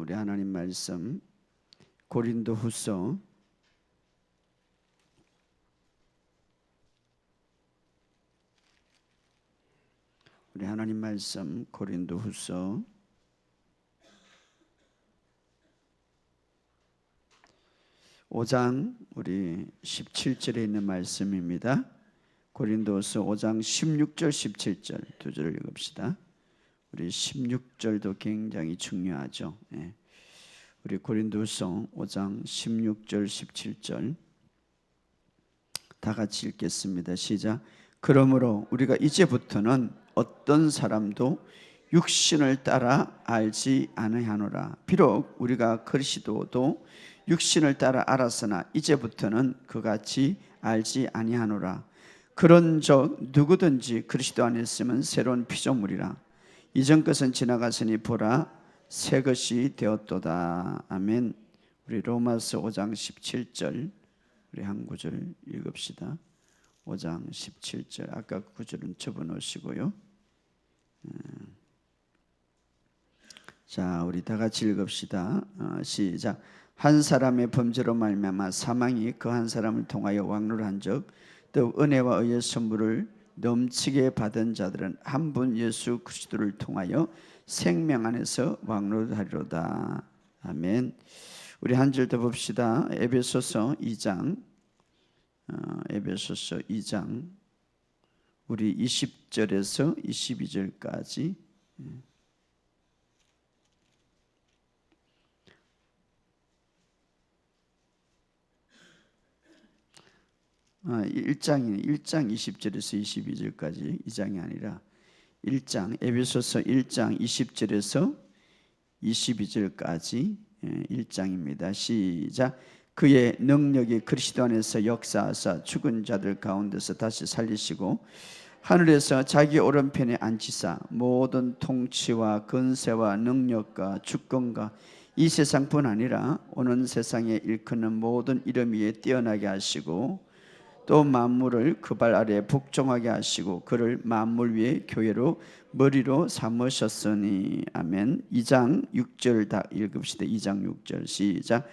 우리 하나님 말씀 고린도후서 5장 우리 17절에 있는 말씀입니다. 고린도후서 5장 16절 17절 두 절을 읽읍시다. 우리 16절도 굉장히 중요하죠. 우리 고린도후서 5장 16절 17절 다 같이 읽겠습니다. 시작. 그러므로 우리가 이제부터는 어떤 사람도 육신을 따라 알지 아니하노라. 비록 우리가 그리스도도 육신을 따라 알았으나 이제부터는 그같이 알지 아니하노라. 그런즉 누구든지 그리스도 안에 있으면 새로운 피조물이라. 이전 것은 지나갔으니 보라 새 것이 되었도다. 아멘. 우리 로마서 5장 17절 우리 한 구절 읽읍시다. 5장 17절 아까 구절은 접어놓으시고요. 자, 우리 다 같이 읽읍시다. 시작. 한 사람의 범죄로 말미암아 사망이 그 한 사람을 통하여 왕노한즉 더욱 은혜와 의의 선물을 넘치게 받은 자들은 한 분 예수 그리스도를 통하여 생명 안에서 왕노하리로다. 아멘. 우리 한 절 더 봅시다. 에베소서 2장 우리 20절에서 22절까지 1장 20절에서 22절까지 2장이 아니라 1장 에베소서 1장 20절에서 22절까지 1장입니다. 시작. 그의 능력이 그리스도 안에서 역사하사 죽은 자들 가운데서 다시 살리시고 하늘에서 자기 오른편에 앉히사 모든 통치와 권세와 능력과 주권과 이 세상뿐 아니라 오는 세상에 일컫는 모든 이름 위에 뛰어나게 하시고 또 만물을 그 발 아래에 복종하게 하시고 그를 만물 위에 교회로 머리로 삼으셨으니. 아멘. 2장 6절 다 읽읍시다. 2장 6절 시작.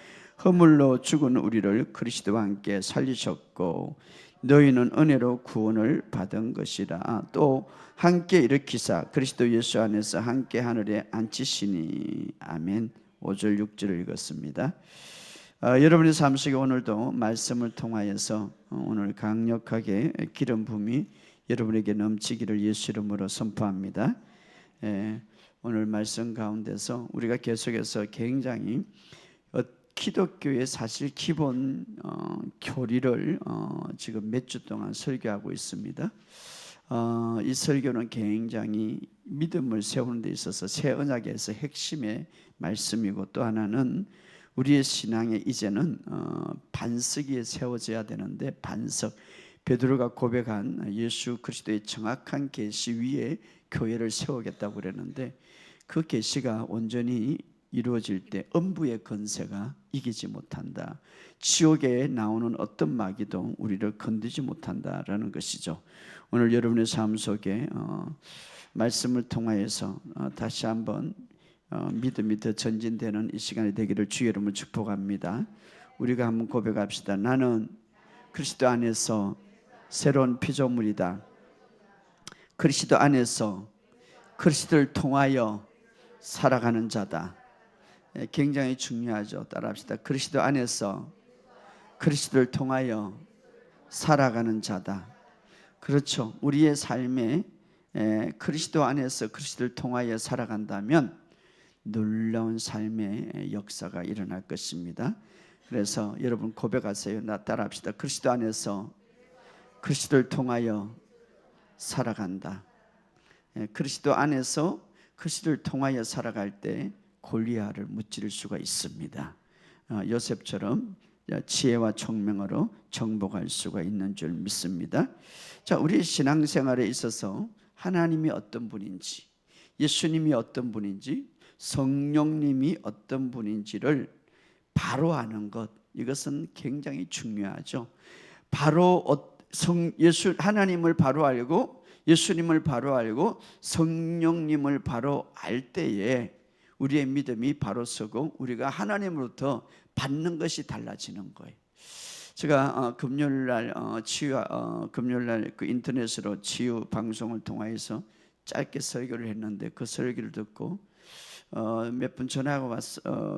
허물로 죽은 우리를 그리스도와 함께 살리셨고 너희는 은혜로 구원을 받은 것이라. 또 함께 일으키사 그리스도 예수 안에서 함께 하늘에 앉히시니. 아멘. 5절 6절을 읽었습니다. 여러분의 삶 속에 오늘도 말씀을 통하여서 오늘 강력하게 기름 부음이 여러분에게 넘치기를 예수 이름으로 선포합니다. 오늘 말씀 가운데서 우리가 계속해서 굉장히 기독교의 사실 기본 교리를 지금 몇 주 동안 설교하고 있습니다. 이 설교는 굉장히 믿음을 세우는 데 있어서 새 언약에서 핵심의 말씀이고 또 하나는 우리의 신앙에 이제는 반석이 세워져야 되는데 반석 베드로가 고백한 예수 그리스도의 정확한 계시 위에 교회를 세우겠다고 그랬는데 그 계시가 온전히 이루어질 때 음부의 권세가 이기지 못한다. 지옥에 나오는 어떤 마귀도 우리를 건드지 못한다라는 것이죠. 오늘 여러분의 삶 속에 말씀을 통하여서 다시 한번 믿음이 더 전진되는 이 시간이 되기를 주의 이름으로 축복합니다. 우리가 한번 고백합시다. 나는 그리스도 안에서 새로운 피조물이다. 그리스도 안에서 그리스도를 통하여 살아가는 자다. 굉장히 중요하죠. 따라합시다. 그리스도 안에서 그리스도를 통하여 살아가는 자다. 그렇죠. 우리의 삶에 그리스도 안에서 그리스도를 통하여 살아간다면 놀라운 삶의 역사가 일어날 것입니다. 그래서 여러분 고백하세요. 나 따라합시다. 그리스도 안에서 그리스도를 통하여 살아간다. 그리스도 안에서 그리스도를 통하여 살아갈 때 골리앗을 무찌를 수가 있습니다. 요셉처럼 지혜와 총명으로 정복할 수가 있는 줄 믿습니다. 자, 우리 신앙생활에 있어서 하나님이 어떤 분인지, 예수님이 어떤 분인지, 성령님이 어떤 분인지를 바로 아는 것, 이것은 굉장히 중요하죠. 바로 하나님을 바로 알고 예수님을 바로 알고 성령님을 바로 알 때에 우리의 믿음이 바로 서고 우리가 하나님으로부터 받는 것이 달라지는 거예요. 제가 금요일날 금요일날 그 인터넷으로 치유 방송을 통해서 짧게 설교를 했는데 그 설교를 듣고 몇 분 전화가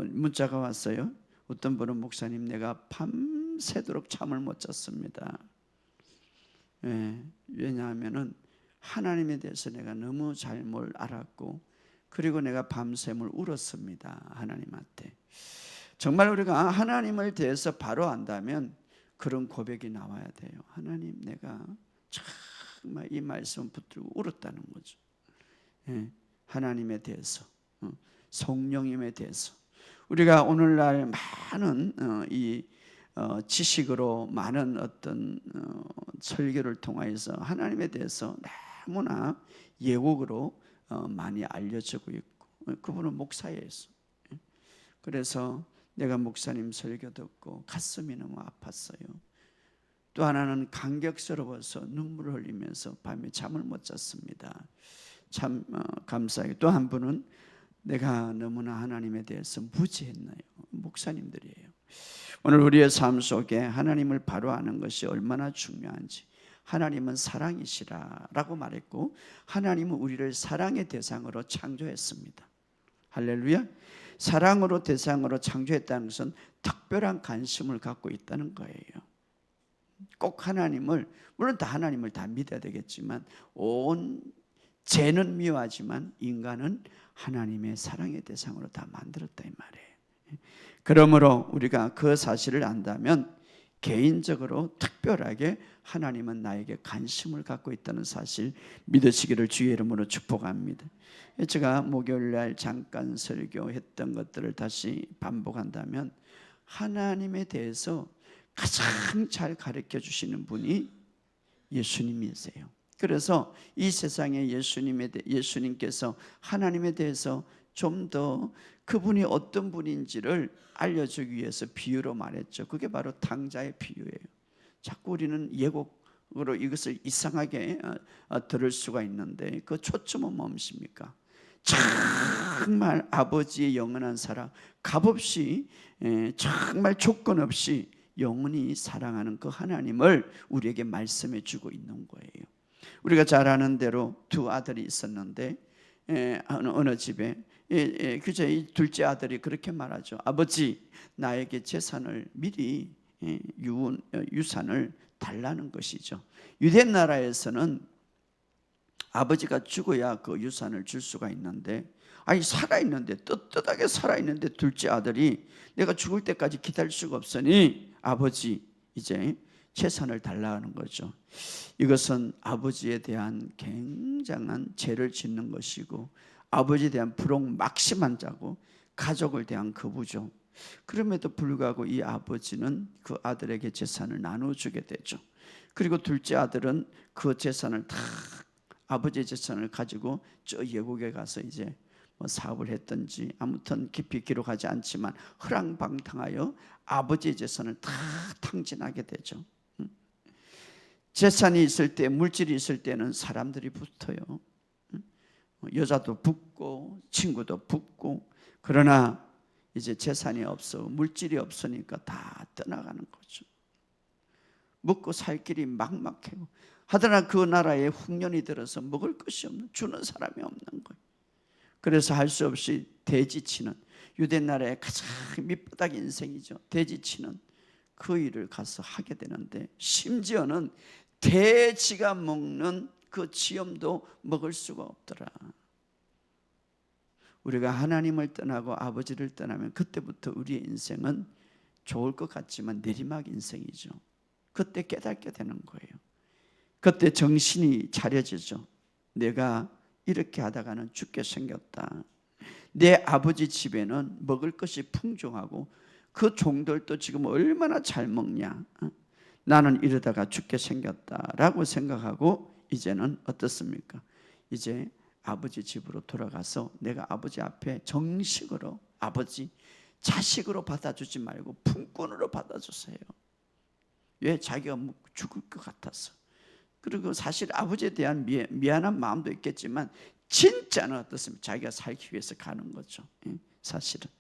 문자가 왔어요. 어떤 분은 목사님 내가 밤새도록 잠을 못 잤습니다. 왜냐하면은 하나님에 대해서 내가 너무 잘못 알았고 그리고 내가 밤샘을 울었습니다. 하나님한테. 정말 우리가 하나님을 대해서 바로 안다면 그런 고백이 나와야 돼요. 하나님 내가 정말 이 말씀 붙들고 울었다는 거죠. 하나님에 대해서 성령님에 대해서 우리가 오늘날 많은 이 지식으로 많은 어떤 설교를 통해서 하나님에 대해서 너무나 예곡으로 많이 알려지고 있고 그분은 목사였어. 그래서 내가 목사님 설교 듣고 가슴이 너무 아팠어요. 또 하나는 감격스러워서 눈물을 흘리면서 밤에 잠을 못 잤습니다. 참 감사해요. 또 한 분은 내가 너무나 하나님에 대해서 무지했나요? 목사님들이에요. 오늘 우리의 삶 속에 하나님을 바로 아는 것이 얼마나 중요한지 하나님은 사랑이시라라고 말했고 하나님은 우리를 사랑의 대상으로 창조했습니다. 할렐루야. 사랑으로 대상으로 창조했다는 것은 특별한 관심을 갖고 있다는 거예요. 꼭 하나님을 물론 다 하나님을 다 믿어야 되겠지만 온 죄는 미워하지만 인간은 하나님의 사랑의 대상으로 다 만들었다 이 말이에요. 그러므로 우리가 그 사실을 안다면 개인적으로 특별하게 하나님은 나에게 관심을 갖고 있다는 사실 믿으시기를 주의 이름으로 축복합니다. 제가 목요일날 잠깐 설교했던 것들을 다시 반복한다면 하나님에 대해서 가장 잘 가르쳐 주시는 분이 예수님이세요. 그래서 이 세상에 예수님께서 하나님에 대해서 좀 더 그분이 어떤 분인지를 알려주기 위해서 비유로 말했죠. 그게 바로 탕자의 비유예요. 자꾸 우리는 예곡으로 이것을 이상하게 들을 수가 있는데 그 초점은 무엇입니까? 정말 아버지의 영원한 사랑, 값없이 정말 조건 없이 영원히 사랑하는 그 하나님을 우리에게 말씀해 주고 있는 거예요. 우리가 잘 아는 대로 두 아들이 있었는데 어느 집에 그저 이 둘째 아들이 그렇게 말하죠. 아버지 나에게 재산을 미리 유산을 달라는 것이죠. 유대 나라에서는 아버지가 죽어야 그 유산을 줄 수가 있는데 아니 살아있는데 떳떳하게 살아있는데 둘째 아들이 내가 죽을 때까지 기다릴 수가 없으니 아버지 이제 재산을 달라는 거죠. 이것은 아버지에 대한 굉장한 죄를 짓는 것이고 아버지에 대한 불혹 막심한 자고 가족을 대한 거부죠. 그럼에도 불구하고 이 아버지는 그 아들에게 재산을 나눠주게 되죠. 그리고 둘째 아들은 그 재산을 다 아버지의 재산을 가지고 저 예국에 가서 이제 뭐 사업을 했든지 아무튼 깊이 기록하지 않지만 허랑방탕하여 아버지의 재산을 다 탕진하게 되죠. 재산이 있을 때, 물질이 있을 때는 사람들이 붙어요. 여자도 붙고 친구도 붙고. 그러나 이제 재산이 없어 물질이 없으니까 다 떠나가는 거죠. 먹고 살 길이 막막해요. 하더나 그 나라에 흉년이 들어서 먹을 것이 없는, 주는 사람이 없는 거예요. 그래서 할 수 없이 대지치는, 유대 나라의 가장 밑바닥 인생이죠. 대지치는 그 일을 가서 하게 되는데 심지어는 돼지가 먹는 그 지염도 먹을 수가 없더라. 우리가 하나님을 떠나고 아버지를 떠나면 그때부터 우리의 인생은 좋을 것 같지만 내리막 인생이죠. 그때 깨닫게 되는 거예요. 그때 정신이 차려지죠. 내가 이렇게 하다가는 죽게 생겼다. 내 아버지 집에는 먹을 것이 풍족하고 그 종들도 지금 얼마나 잘 먹냐. 나는 이러다가 죽게 생겼다라고 생각하고 이제는 어떻습니까? 이제 아버지 집으로 돌아가서 내가 아버지 앞에 정식으로 아버지 자식으로 받아주지 말고 품꾼으로 받아주세요. 왜? 자기가 죽을 것 같아서. 그리고 사실 아버지에 대한 미안한 마음도 있겠지만 진짜는 어떻습니까? 자기가 살기 위해서 가는 거죠. 사실은.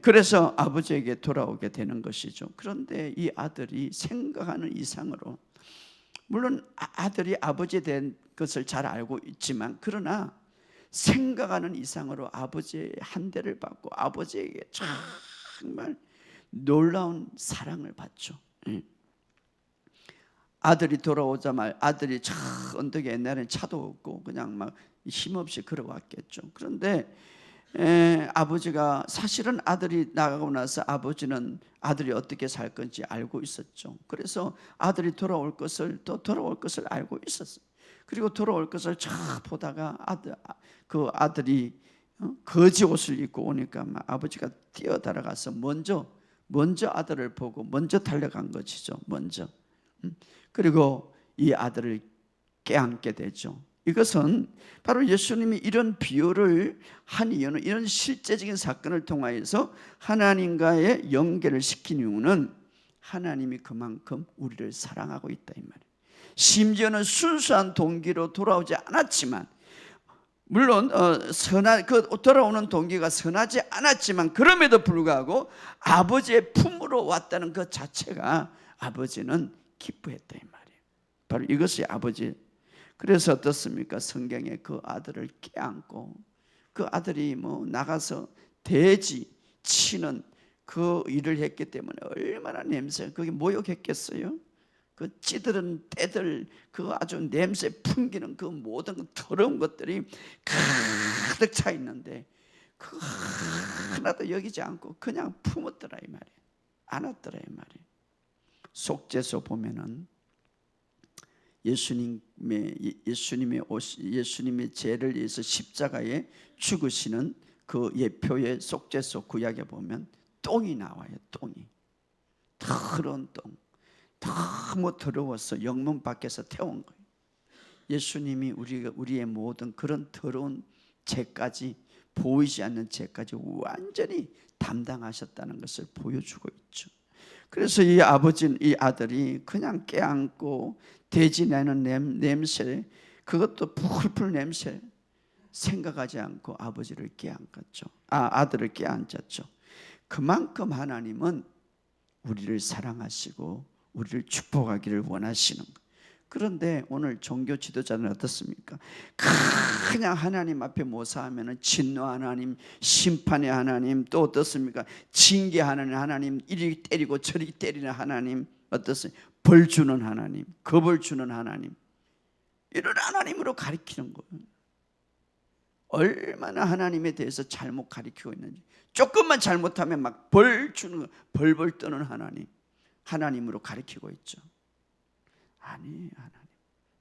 그래서 아버지에게 돌아오게 되는 것이죠. 그런데 이 아들이 생각하는 이상으로, 물론 아들이 아버지에 대한 것을 잘 알고 있지만, 그러나 생각하는 이상으로 아버지의 한 대를 받고 아버지에게 정말 놀라운 사랑을 받죠. 아들이 돌아오자마자, 아들이 언덕에 옛날에는 차도 없고 그냥 막 힘없이 걸어왔겠죠. 그런데 아버지가, 사실은 아들이 나가고 나서 아버지는 아들이 어떻게 살 건지 알고 있었죠. 그래서 아들이 돌아올 것을 알고 있었어요. 그리고 돌아올 것을 쫙 보다가 그 아들이 거지 옷을 입고 오니까 막 아버지가 뛰어들어가서 먼저 아들을 보고 먼저 달려간 것이죠. 먼저. 그리고 이 아들을 깨안게 되죠. 이것은 바로 예수님이 이런 비유를 한 이유는, 이런 실제적인 사건을 통하여서 하나님과의 연결을 시킨 이유는 하나님이 그만큼 우리를 사랑하고 있다 이 말이에요. 심지어는 순수한 동기로 돌아오지 않았지만, 물론 돌아오는 동기가 선하지 않았지만, 그럼에도 불구하고 아버지의 품으로 왔다는 것 자체가 아버지는 기뻐했다 이 말이에요. 바로 이것이 아버지. 그래서 어떻습니까? 성경에 그 아들을 껴안고, 그 아들이 나가서 돼지 치는 그 일을 했기 때문에 얼마나 그게 모욕했겠어요? 그 찌들은 때들, 그 아주 냄새 풍기는 그 모든 더러운 것들이 가득 차 있는데 그 하나도 여기지 않고 그냥 품었더라 이 말이에요. 안았더라 이 말이에요. 속죄소 보면은 예수님의 죄를 위해서 십자가에 죽으시는 그 예표의 속죄소 구약에 보면 똥이 나와요. 똥이 더러운 똥, 너무 더러워서 영문 밖에서 태운 거예요. 예수님이 우리의 모든 그런 더러운 죄까지, 보이지 않는 죄까지 완전히 담당하셨다는 것을 보여주고 있죠. 그래서 이 아들이 그냥 깨안고 돼지 내는 냄새, 그것도 풀풀 냄새 생각하지 않고 아버지를 깨안았죠. 아들을 깨안았죠. 그만큼 하나님은 우리를 사랑하시고 우리를 축복하기를 원하시는 거예요. 그런데 오늘 종교 지도자는 어떻습니까? 그냥 하나님 앞에 모사하면 진노 하나님, 심판의 하나님, 또 어떻습니까? 징계하는 하나님, 이리 때리고 저리 때리는 하나님, 어떻습니까? 벌 주는 하나님, 겁을 주는 하나님, 이런 하나님으로 가리키는 거예요. 얼마나 하나님에 대해서 잘못 가리키고 있는지. 조금만 잘못하면 막 벌 주는 거, 벌벌 떠는 하나님으로 가리키고 있죠. 아니에요.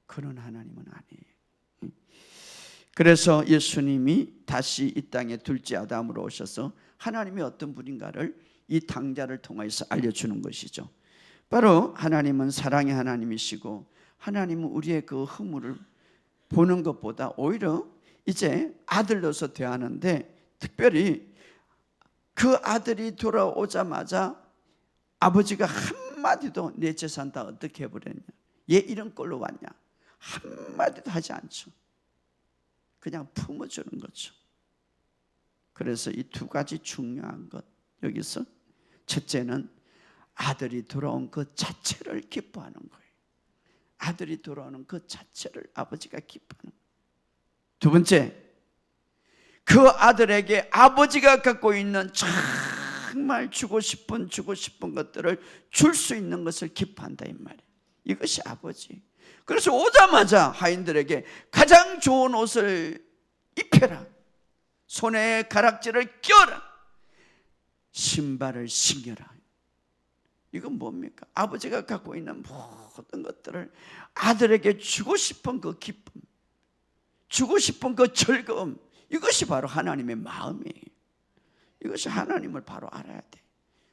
그런 하나님은 아니에요. 그래서 예수님이 다시 이 땅에 둘째 아담으로 오셔서 하나님이 어떤 분인가를 이 당자를 통해서 알려주는 것이죠. 바로 하나님은 사랑의 하나님이시고, 하나님은 우리의 그 허물을 보는 것보다 오히려 이제 아들로서 대하는데, 특별히 그 아들이 돌아오자마자 아버지가 한마디도 내 재산 다 어떻게 해버렸냐, 얘 이런 꼴로 왔냐, 한마디도 하지 않죠. 그냥 품어주는 거죠. 그래서 이 두 가지 중요한 것, 여기서 첫째는 아들이 돌아온 그 자체를 기뻐하는 거예요. 아들이 돌아오는 그 자체를 아버지가 기뻐하는 거예요. 두 번째, 그 아들에게 아버지가 갖고 있는 정말 주고 싶은 것들을 줄 수 있는 것을 기뻐한다 이 말이에요. 이것이 아버지. 그래서 오자마자 하인들에게 가장 좋은 옷을 입혀라, 손에 가락지를 껴라, 신발을 신겨라. 이건 뭡니까? 아버지가 갖고 있는 모든 것들을 아들에게 주고 싶은 그 기쁨, 주고 싶은 그 즐거움, 이것이 바로 하나님의 마음이에요. 이것이 하나님을 바로 알아야 돼.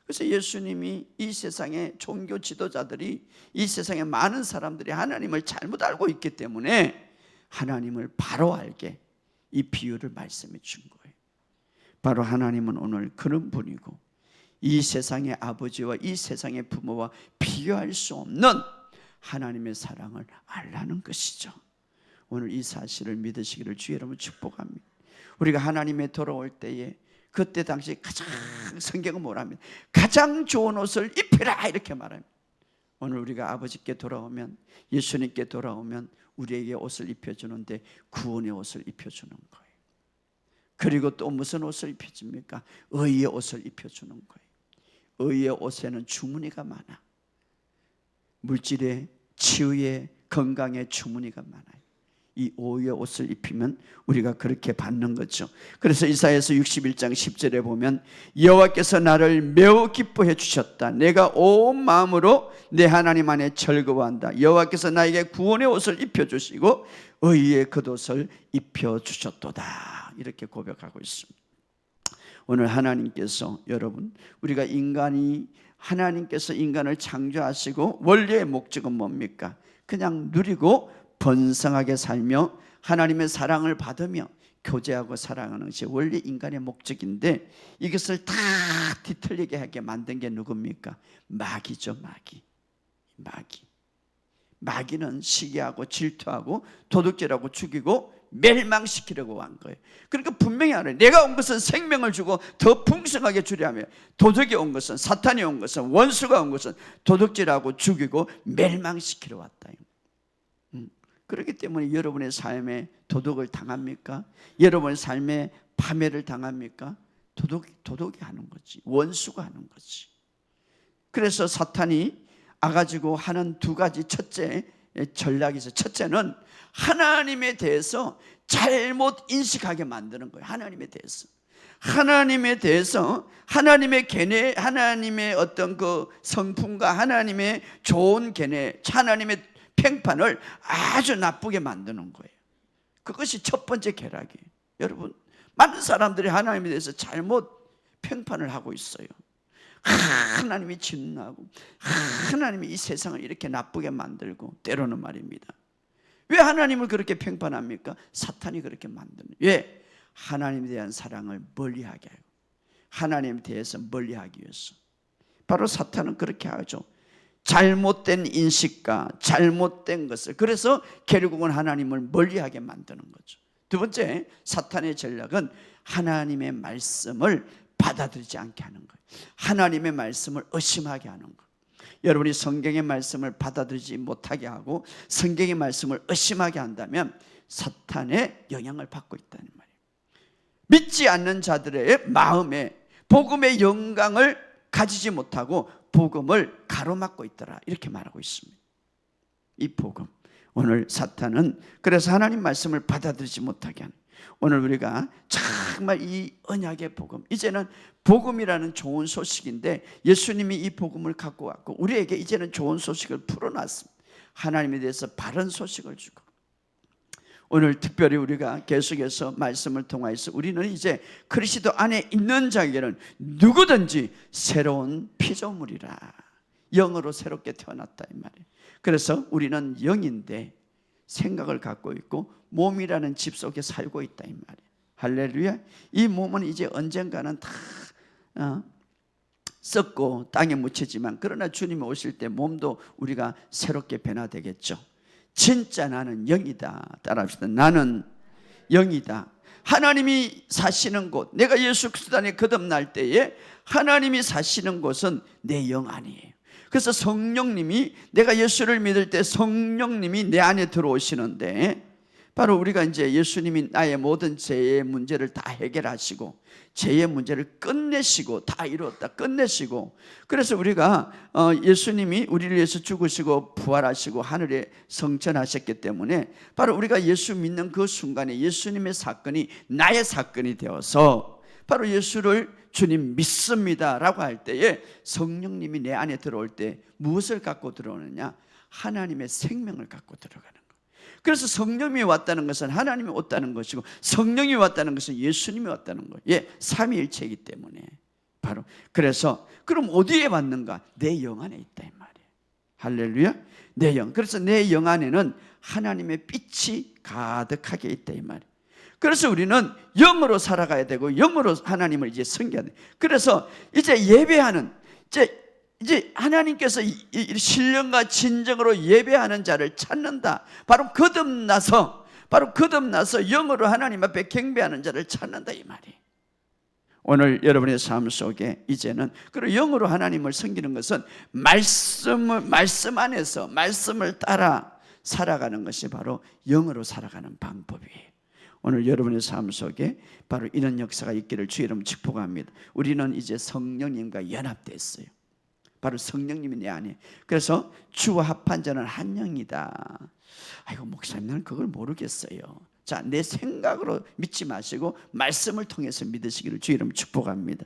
그래서 예수님이 이 세상의 종교 지도자들이, 이 세상의 많은 사람들이 하나님을 잘못 알고 있기 때문에 하나님을 바로 알게 이 비유를 말씀해 준 거예요. 바로 하나님은 오늘 그런 분이고, 이 세상의 아버지와 이 세상의 부모와 비교할 수 없는 하나님의 사랑을 알라는 것이죠. 오늘 이 사실을 믿으시기를 주의 이름으로 축복합니다. 우리가 하나님에 돌아올 때에 그때 당시 가장 성경은 뭐랍니까? 가장 좋은 옷을 입히라 이렇게 말합니다. 오늘 우리가 아버지께 돌아오면, 예수님께 돌아오면 우리에게 옷을 입혀주는데 구원의 옷을 입혀주는 거예요. 그리고 또 무슨 옷을 입혀줍니까? 의의 옷을 입혀주는 거예요. 의의 옷에는 주머니가 많아. 물질의, 치유의, 건강의 주머니가 많아요. 이 의의 옷을 입히면 우리가 그렇게 받는 거죠. 그래서 이사야서 61장 10절에 보면 여호와께서 나를 매우 기뻐해 주셨다. 내가 온 마음으로 내 하나님 안에 즐거워한다. 여호와께서 나에게 구원의 옷을 입혀주시고 의의 겉옷을 입혀주셨도다. 이렇게 고백하고 있습니다. 오늘 하나님께서, 여러분, 우리가 하나님께서 인간을 창조하시고 원래의 목적은 뭡니까? 그냥 누리고 번성하게 살며 하나님의 사랑을 받으며 교제하고 사랑하는 것이 원래 인간의 목적인데, 이것을 다 뒤틀리게 하게 만든 게 누굽니까? 마귀죠. 마귀는 시기하고 질투하고 도둑질하고 죽이고 멸망시키려고 한 거예요. 그러니까 분명히 알아요. 내가 온 것은 생명을 주고 더 풍성하게 주려 하며, 도둑이 온 것은, 사탄이 온 것은, 원수가 온 것은 도둑질하고 죽이고 멸망시키려 왔다. 그렇기 때문에 여러분의 삶에 도둑을 당합니까? 여러분의 삶에 파멸을 당합니까? 도둑이 하는 거지, 원수가 하는 거지. 그래서 사탄이 아가지고 하는 두 가지 첫째 전략이 있어요. 첫째는 하나님에 대해서 잘못 인식하게 만드는 거예요. 하나님에 대해서 하나님의 견해, 하나님의 어떤 그 성품과 하나님의 좋은 견해, 하나님의 평판을 아주 나쁘게 만드는 거예요. 그것이 첫 번째 계략이에요. 여러분, 많은 사람들이 하나님에 대해서 잘못 평판을 하고 있어요. 하나님이 진노하고 하나님이 이 세상을 이렇게 나쁘게 만들고, 때로는 말입니다. 왜 하나님을 그렇게 평판합니까? 사탄이 그렇게 만드는. 왜? 하나님에 대한 사랑을 멀리하게 하고, 하나님에 대해서 멀리하기 위해서. 바로 사탄은 그렇게 하죠. 잘못된 인식과 잘못된 것을, 그래서 결국은 하나님을 멀리하게 만드는 거죠. 두 번째, 사탄의 전략은 하나님의 말씀을 받아들이지 않게 하는 거예요. 하나님의 말씀을 의심하게 하는 거예요. 여러분이 성경의 말씀을 받아들이지 못하게 하고 성경의 말씀을 의심하게 한다면 사탄의 영향을 받고 있다는 말이에요. 믿지 않는 자들의 마음에 복음의 영광을 가지지 못하고 복음을 가로막고 있더라, 이렇게 말하고 있습니다. 이 복음, 오늘 사탄은 그래서 하나님 말씀을 받아들이지 못하게 하는, 오늘 우리가 정말 이 언약의 복음, 이제는 복음이라는 좋은 소식인데 예수님이 이 복음을 갖고 왔고 우리에게 이제는 좋은 소식을 풀어놨습니다. 하나님에 대해서 바른 소식을 주고, 오늘 특별히 우리가 계속해서 말씀을 통해서 우리는 이제 그리스도 안에 있는 자에게는 누구든지 새로운 피조물이라, 영으로 새롭게 태어났다 이 말이에요. 그래서 우리는 영인데 생각을 갖고 있고 몸이라는 집 속에 살고 있다 이 말이에요. 할렐루야. 이 몸은 이제 언젠가는 다 썩고 땅에 묻히지만, 그러나 주님이 오실 때 몸도 우리가 새롭게 변화되겠죠. 진짜 나는 영이다. 따라합시다. 나는 영이다. 하나님이 사시는 곳, 내가 예수 그리스도 안에 거듭날 때에 하나님이 사시는 곳은 내 영 안이에요. 그래서 성령님이, 내가 예수를 믿을 때 성령님이 내 안에 들어오시는데, 바로 우리가 이제 예수님이 나의 모든 죄의 문제를 다 해결하시고 죄의 문제를 끝내시고 다 이루었다 끝내시고, 그래서 우리가 예수님이 우리를 위해서 죽으시고 부활하시고 하늘에 성천하셨기 때문에 바로 우리가 예수 믿는 그 순간에 예수님의 사건이 나의 사건이 되어서, 바로 예수를 주님 믿습니다 라고 할 때에 성령님이 내 안에 들어올 때 무엇을 갖고 들어오느냐? 하나님의 생명을 갖고 들어가는 거예요. 그래서 성령이 왔다는 것은 하나님이 왔다는 것이고, 성령이 왔다는 것은 예수님이 왔다는 거예요. 예, 삼위일체이기 때문에. 바로 그래서 그럼 어디에 왔는가? 내 영 안에 있다 이 말이에요. 할렐루야. 내 영. 그래서 내 영 안에는 하나님의 빛이 가득하게 있다 이 말이에요. 그래서 우리는 영으로 살아가야 되고 영으로 하나님을 이제 섬겨야 돼. 그래서 이제 예배하는, 이제 하나님께서 신령과 진정으로 예배하는 자를 찾는다. 바로 거듭나서 바로 거듭나서 영으로 하나님 앞에 경배하는 자를 찾는다 이 말이에요. 오늘 여러분의 삶 속에 이제는 그리고 영으로 하나님을 섬기는 것은 말씀 안에서 말씀을 따라 살아가는 것이 바로 영으로 살아가는 방법이에요. 오늘 여러분의 삶 속에 바로 이런 역사가 있기를 주의 이름 축복합니다. 우리는 이제 성령님과 연합됐어요. 바로 성령님이 내 안에. 그래서 주와 합한 자는 한 영이다. 아이고 목사님 나는 그걸 모르겠어요. 자, 내 생각으로 믿지 마시고 말씀을 통해서 믿으시기를 주의 이름 축복합니다.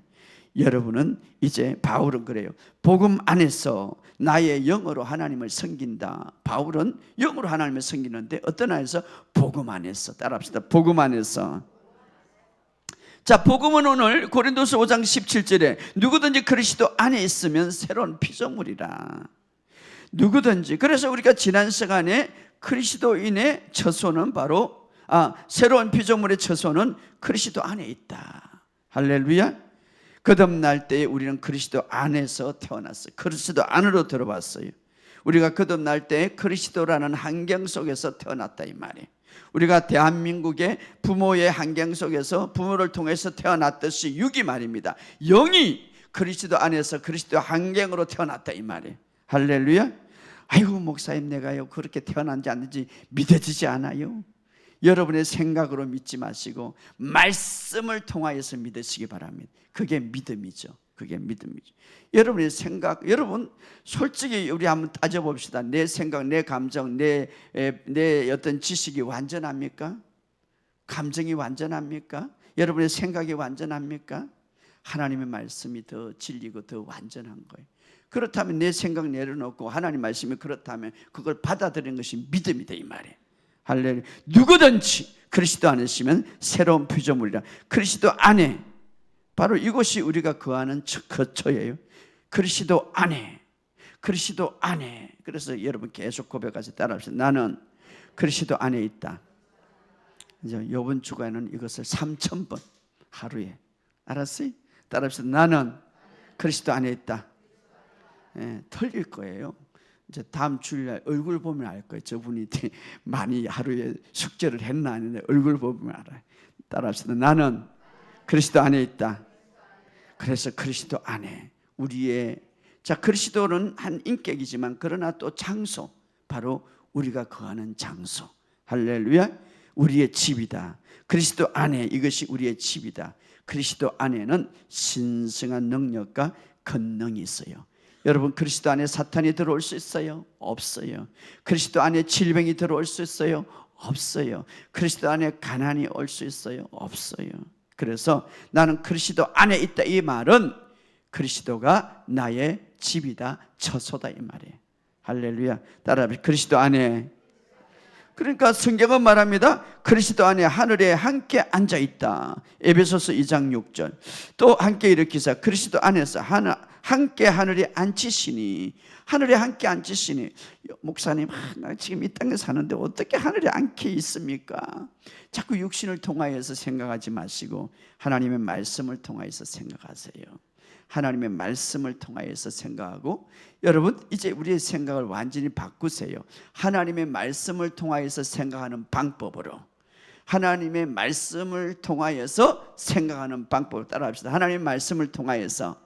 여러분은 이제 바울은 그래요. 복음 안에서 나의 영으로 하나님을 섬긴다. 바울은 영으로 하나님을 섬기는데 어떤 안에서? 복음 안에서. 따라합시다. 복음 안에서. 자, 복음은 오늘 고린도서 5장 17절에 누구든지 그리스도 안에 있으면 새로운 피조물이라. 누구든지. 그래서 우리가 지난 시간에 그리스도인의 처소는 바로 새로운 피조물의 처소는 그리스도 안에 있다. 할렐루야. 거듭날 때에 우리는 그리스도 안에서 태어났어요. 그리스도 안으로 들어왔어요. 우리가 거듭날 때에 그리스도라는 환경 속에서 태어났다 이 말이에요. 우리가 대한민국의 부모의 환경 속에서 부모를 통해서 태어났듯이 육이 말입니다. 영이 그리스도 안에서 그리스도 환경으로 태어났다 이 말이에요. 할렐루야. 아이고 목사님 내가요 그렇게 태어난지 아닌지 믿어지지 않아요. 여러분의 생각으로 믿지 마시고 말씀을 통하여서 믿으시기 바랍니다. 그게 믿음이죠. 그게 믿음이죠. 여러분의 생각, 여러분 솔직히 우리 한번 따져봅시다. 내 생각, 내 감정, 내 어떤 지식이 완전합니까? 감정이 완전합니까? 여러분의 생각이 완전합니까? 하나님의 말씀이 더 진리고 더 완전한 거예요. 그렇다면 내 생각 내려놓고 하나님 말씀이 그렇다면 그걸 받아들이는 것이 믿음이다 이 말이에요. 할렐루야. 누구든지 그리스도 안에 있으면 새로운 피조물이라. 그리스도 안에 바로 이것이 우리가 거하는 거처예요. 그리스도 안에. 그리스도 안에. 그래서 여러분 계속 고백하시 따라합시다. 나는 그리스도 안에 있다. 이제 이번 주간은 이것을 3,000번 하루에. 알았어요? 따라합시다. 나는 그리스도 안에 있다. 틀릴 거예요. 이제 다음 주일날 얼굴 보면 알 거예요. 저분이 많이 하루에 숙제를 했나 안 했나 얼굴 보면 알아요. 따라합시다. 나는 그리스도 안에 있다. 그래서 그리스도 안에 우리의 그리스도는 한 인격이지만 그러나 또 장소, 바로 우리가 거하는 장소. 할렐루야. 우리의 집이다. 그리스도 안에 이것이 우리의 집이다. 그리스도 안에는 신성한 능력과 권능이 있어요. 여러분 그리스도 안에 사탄이 들어올 수 있어요? 없어요. 그리스도 안에 질병이 들어올 수 있어요? 없어요. 그리스도 안에 가난이 올 수 있어요? 없어요. 그래서 나는 그리스도 안에 있다 이 말은 그리스도가 나의 집이다, 처소다 이 말이에요. 할렐루야. 따라합시다. 그리스도 안에. 그러니까 성경은 말합니다. 그리스도 안에 하늘에 함께 앉아 있다. 에베소서 2장 6절. 또 함께 일으키사 그리스도 안에서 함께 하늘에 앉히시니. 하늘에 함께 앉히시니. 목사님 나 지금 이 땅에 사는데 어떻게 하늘에 앉게 있습니까? 자꾸 육신을 통하여서 생각하지 마시고 하나님의 말씀을 통하여서 생각하세요. 하나님의 말씀을 통하여서 생각하고, 여러분 이제 우리의 생각을 완전히 바꾸세요. 하나님의 말씀을 통하여서 생각하는 방법으로, 하나님의 말씀을 통하여서 생각하는 방법을 따라합시다. 하나님의 말씀을 통하여서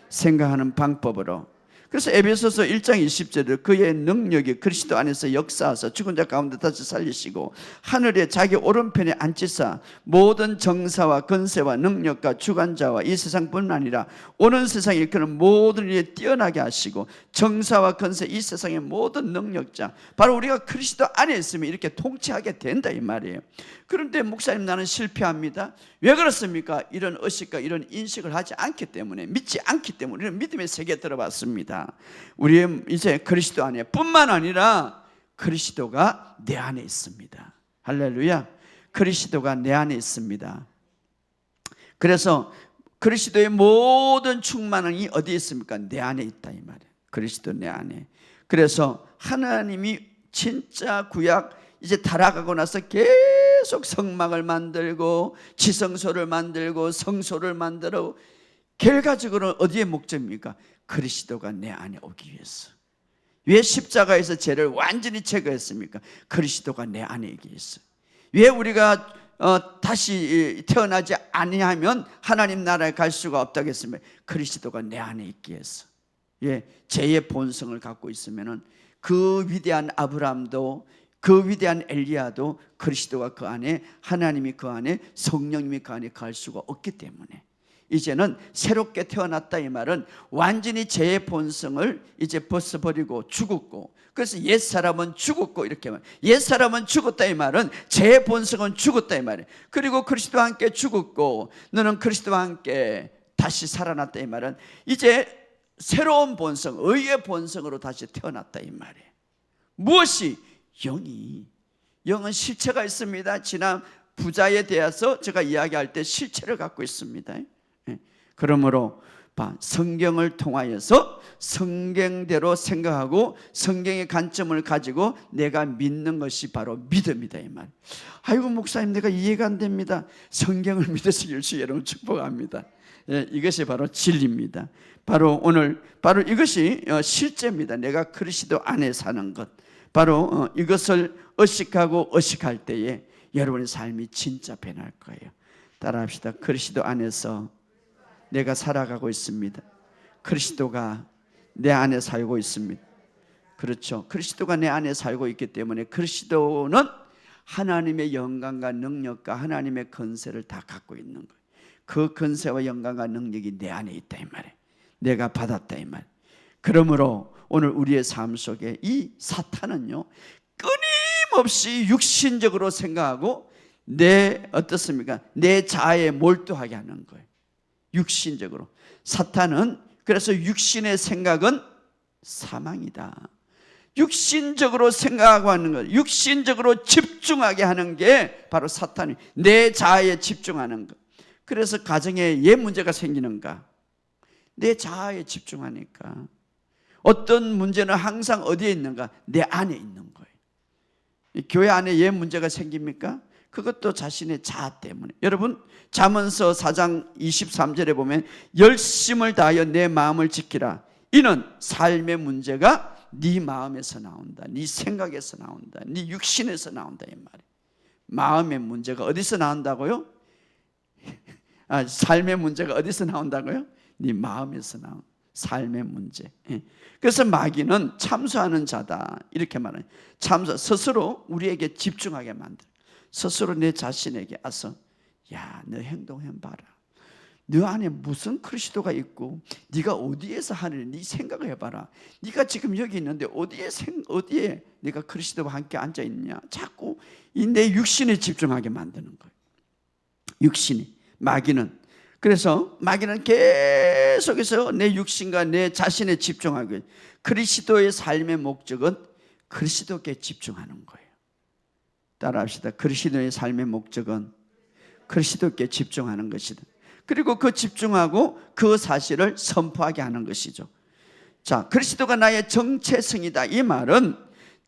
생각하는 방법으로. 그래서 에베소서 1장 20절에 그의 능력이 그리스도 안에서 역사하사 죽은 자 가운데 다시 살리시고 하늘에 자기 오른편에 앉히사 모든 정사와 권세와 능력과 주관자와 이 세상뿐만 아니라 오는 세상에 일컫는 모든 일에 뛰어나게 하시고 정사와 권세 이 세상의 모든 능력자, 바로 우리가 그리스도 안에 있으면 이렇게 통치하게 된다 이 말이에요. 그런데 목사님 나는 실패합니다. 왜 그렇습니까? 이런 의식과 이런 인식을 하지 않기 때문에, 믿지 않기 때문에 우리는 믿음의 세계에 들어봤습니다. 우리의 이제 그리스도 안에 뿐만 아니라 그리스도가 내 안에 있습니다. 할렐루야. 그리스도가 내 안에 있습니다. 그래서 그리스도의 모든 충만함이 어디에 있습니까? 내 안에 있다 이 말이에요. 그리스도 내 안에. 그래서 하나님이 진짜 구약 이제 타락하고 나서 계속 성막을 만들고 지성소를 만들고 성소를 만들어 결과적으로는 어디에 목적입니까? 그리스도가 내 안에 오기 위해서. 왜 십자가에서 죄를 완전히 제거했습니까? 그리스도가 내 안에 오기 위해서. 왜 우리가 다시 태어나지 아니하면 하나님 나라에 갈 수가 없다겠습니까? 그리스도가 내 안에 있기 위해서. 예, 죄의 본성을 갖고 있으면은 그 위대한 아브라함도, 그 위대한 엘리야도 그리스도가 그 안에, 하나님이 그 안에, 성령님이 그 안에 갈 수가 없기 때문에 이제는 새롭게 태어났다 이 말은 완전히 죄의 본성을 이제 벗어버리고 죽었고, 그래서 옛사람은 죽었고, 이렇게 말, 옛사람은 죽었다 이 말은 죄의 본성은 죽었다 이 말이에요. 그리고 그리스도와 함께 죽었고 너는 그리스도와 함께 다시 살아났다 이 말은 이제 새로운 본성, 의의 본성으로 다시 태어났다 이 말이에요. 무엇이? 영은 실체가 있습니다. 지난 부자에 대해서 제가 이야기할 때 실체를 갖고 있습니다. 그러므로 성경을 통하여서 성경대로 생각하고 성경의 관점을 가지고 내가 믿는 것이 바로 믿음이다 이 말. 아이고 목사님 내가 이해가 안 됩니다. 성경을 믿으시길 주 여러분 축복합니다. 이것이 바로 진리입니다. 바로 오늘 바로 이것이 실제입니다. 내가 그리스도 안에 사는 것, 바로 이것을 의식하고 의식할 때에 여러분의 삶이 진짜 변할 거예요. 따라합시다. 그리스도 안에서 내가 살아가고 있습니다. 그리스도가 내 안에 살고 있습니다. 그렇죠. 그리스도가 내 안에 살고 있기 때문에 그리스도는 하나님의 영광과 능력과 하나님의 권세를 다 갖고 있는 거예요. 그 권세와 영광과 능력이 내 안에 있다 이 말이에요. 내가 받았다 이 말. 그러므로 오늘 우리의 삶 속에 이 사탄은요 끊임없이 육신적으로 생각하고 어떻습니까? 내 자아에 몰두하게 하는 거예요. 육신적으로. 사탄은 그래서 육신의 생각은 사망이다. 육신적으로 생각하고 하는 것, 육신적으로 집중하게 하는 게 바로 사탄이 내 자아에 집중하는 것. 그래서 가정에 왜 문제가 생기는가? 내 자아에 집중하니까. 어떤 문제는 항상 어디에 있는가? 내 안에 있는 거예요. 교회 안에 왜 문제가 생깁니까? 그것도 자신의 자아 때문에. 여러분 잠언서 4장 23절에 보면 열심을 다하여 내 마음을 지키라. 이는 삶의 문제가 네 마음에서 나온다. 네 생각에서 나온다. 네 육신에서 나온다 이 말이에요. 마음의 문제가 어디서 나온다고요? 삶의 문제가 어디서 나온다고요? 네 마음에서 나온 삶의 문제. 그래서 마귀는 참소하는 자다 이렇게 말해요. 참소, 스스로 우리에게 집중하게 만들어. 스스로 내 자신에게 와서 야, 너 행동해봐라. 너 안에 무슨 그리스도가 있고 네가 어디에서 하느냐, 네 생각을 해봐라. 네가 지금 여기 있는데 어디에 네가 그리스도와 함께 앉아있느냐. 자꾸 이 내 육신에 집중하게 만드는 거예요. 육신이. 마귀는. 그래서 마귀는 계속해서 내 육신과 내 자신에 집중하고, 그리스도의 삶의 목적은 그리스도께 집중하는 거예요. 따라합시다. 그리스도의 삶의 목적은 그리스도께 집중하는 것이다. 그리고 그 집중하고 그 사실을 선포하게 하는 것이죠. 자, 그리스도가 나의 정체성이다 이 말은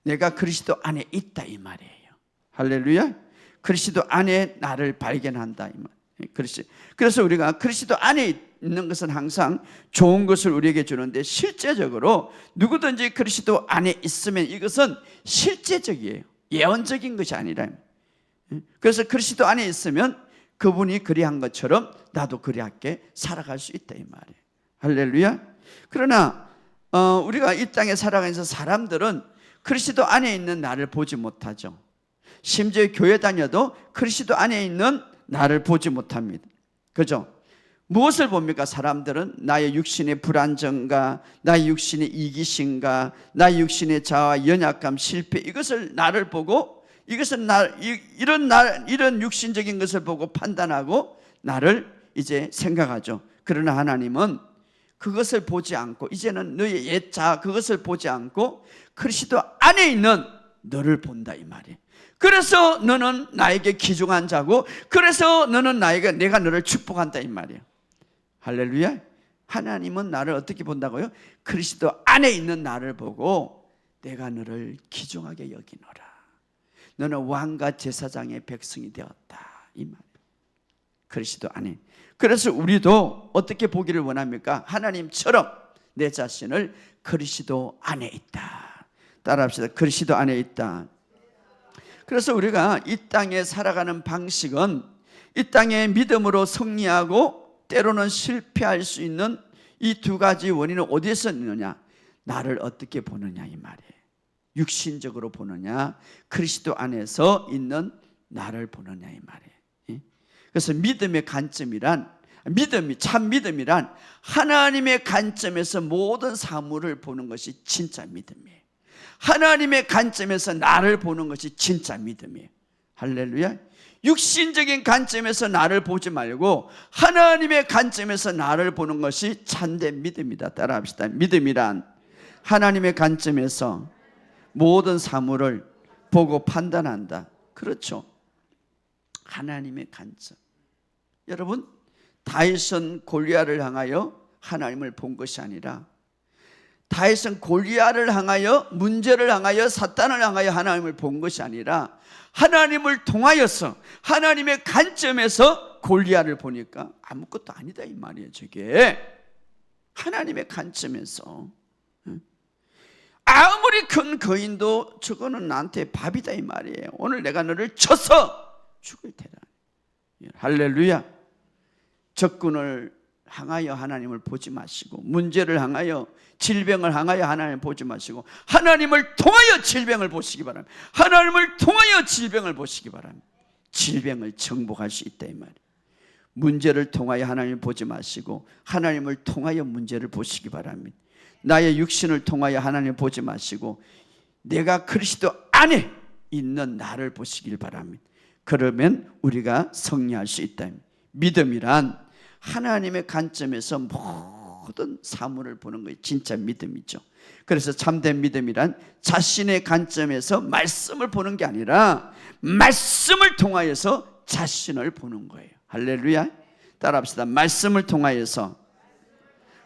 내가 그리스도 안에 있다 이 말이에요. 할렐루야. 그리스도 안에 나를 발견한다 이 말. 그래서 우리가 그리스도 안에 있는 것은 항상 좋은 것을 우리에게 주는데, 실제적으로 누구든지 그리스도 안에 있으면 이것은 실제적이에요. 예언적인 것이 아니라. 그래서 그리스도 안에 있으면 그분이 그리한 것처럼 나도 그리하게 살아갈 수 있다 이 말이에요. 할렐루야. 그러나 우리가 이 땅에 살아가면서 사람들은 그리스도 안에 있는 나를 보지 못하죠. 심지어 교회 다녀도 그리스도 안에 있는 나를 보지 못합니다. 그죠? 무엇을 봅니까? 사람들은 나의 육신의 불안정과 나의 육신의 이기심과 나의 육신의 자아, 연약감, 실패, 이것을 나를 보고, 이것은 이런 육신적인 것을 보고 판단하고 나를 이제 생각하죠. 그러나 하나님은 그것을 보지 않고, 이제는 너의 옛 자아 그것을 보지 않고 그리스도 안에 있는 너를 본다 이 말이에요. 그래서 너는 나에게 귀중한 자고, 그래서 너는 내가 너를 축복한다 이 말이에요. 할렐루야. 하나님은 나를 어떻게 본다고요? 그리스도 안에 있는 나를 보고 내가 너를 귀중하게 여기노라. 너는 왕과 제사장의 백성이 되었다 이 말이에요. 그리스도 안에. 그래서 우리도 어떻게 보기를 원합니까? 하나님처럼 내 자신을 그리스도 안에 있다. 따라합시다. 그리스도 안에 있다. 그래서 우리가 이 땅에 살아가는 방식은 이 땅의 믿음으로 승리하고 때로는 실패할 수 있는 이 두 가지 원인은 어디에서 있느냐? 나를 어떻게 보느냐 이 말이에요. 육신적으로 보느냐, 그리스도 안에서 있는 나를 보느냐 이 말이에요. 그래서 믿음의 관점이란, 참 믿음이란 하나님의 관점에서 모든 사물을 보는 것이 진짜 믿음이에요. 하나님의 관점에서 나를 보는 것이 진짜 믿음이에요. 할렐루야. 육신적인 관점에서 나를 보지 말고 하나님의 관점에서 나를 보는 것이 참된 믿음이다. 따라합시다. 믿음이란 하나님의 관점에서 모든 사물을 보고 판단한다. 그렇죠. 하나님의 관점. 여러분, 다윗은 골리앗을 향하여 하나님을 본 것이 아니라, 다윗은 골리앗을 향하여, 문제를 향하여, 사탄을 향하여 하나님을 본 것이 아니라 하나님을 통하여서 하나님의 관점에서 골리앗을 보니까 아무것도 아니다 이 말이에요. 저게 하나님의 관점에서 아무리 큰 거인도 저거는 나한테 밥이다 이 말이에요. 오늘 내가 너를 쳐서 죽을 테다. 할렐루야. 적군을 향하여 하나님을 보지 마시고, 문제를 향하여, 질병을 향하여 하나님을 보지 마시고 하나님을 통하여 질병을 보시기 바랍니다. 하나님을 통하여 질병을 보시기 바랍니다. 질병을 정복할 수 있다 이 말이에요. 문제를 통하여 하나님을 보지 마시고 하나님을 통하여 문제를 보시기 바랍니다. 나의 육신을 통하여 하나님을 보지 마시고 내가 그리스도 안에 있는 나를 보시길 바랍니다. 그러면 우리가 승리할 수 있다. 믿음이란 하나님의 관점에서 모든 사물을 보는 것이 진짜 믿음이죠. 그래서 참된 믿음이란 자신의 관점에서 말씀을 보는 게 아니라 말씀을 통하여서 자신을 보는 거예요. 할렐루야. 따라합시다. 말씀을 통하여서.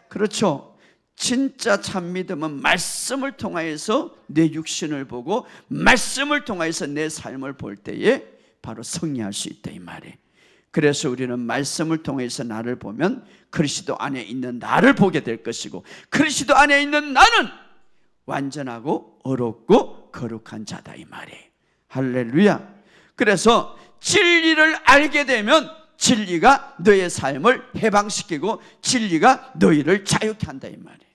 그렇죠. 진짜 참 믿음은 말씀을 통하여서 내 육신을 보고 말씀을 통하여서 내 삶을 볼 때에 바로 승리할 수 있다 이 말이에요. 그래서 우리는 말씀을 통해서 나를 보면 그리스도 안에 있는 나를 보게 될 것이고, 그리스도 안에 있는 나는 완전하고 어렵고 거룩한 자다 이 말이에요. 할렐루야. 그래서 진리를 알게 되면 진리가 너의 삶을 해방시키고 진리가 너희를 자유케 한다 이 말이에요.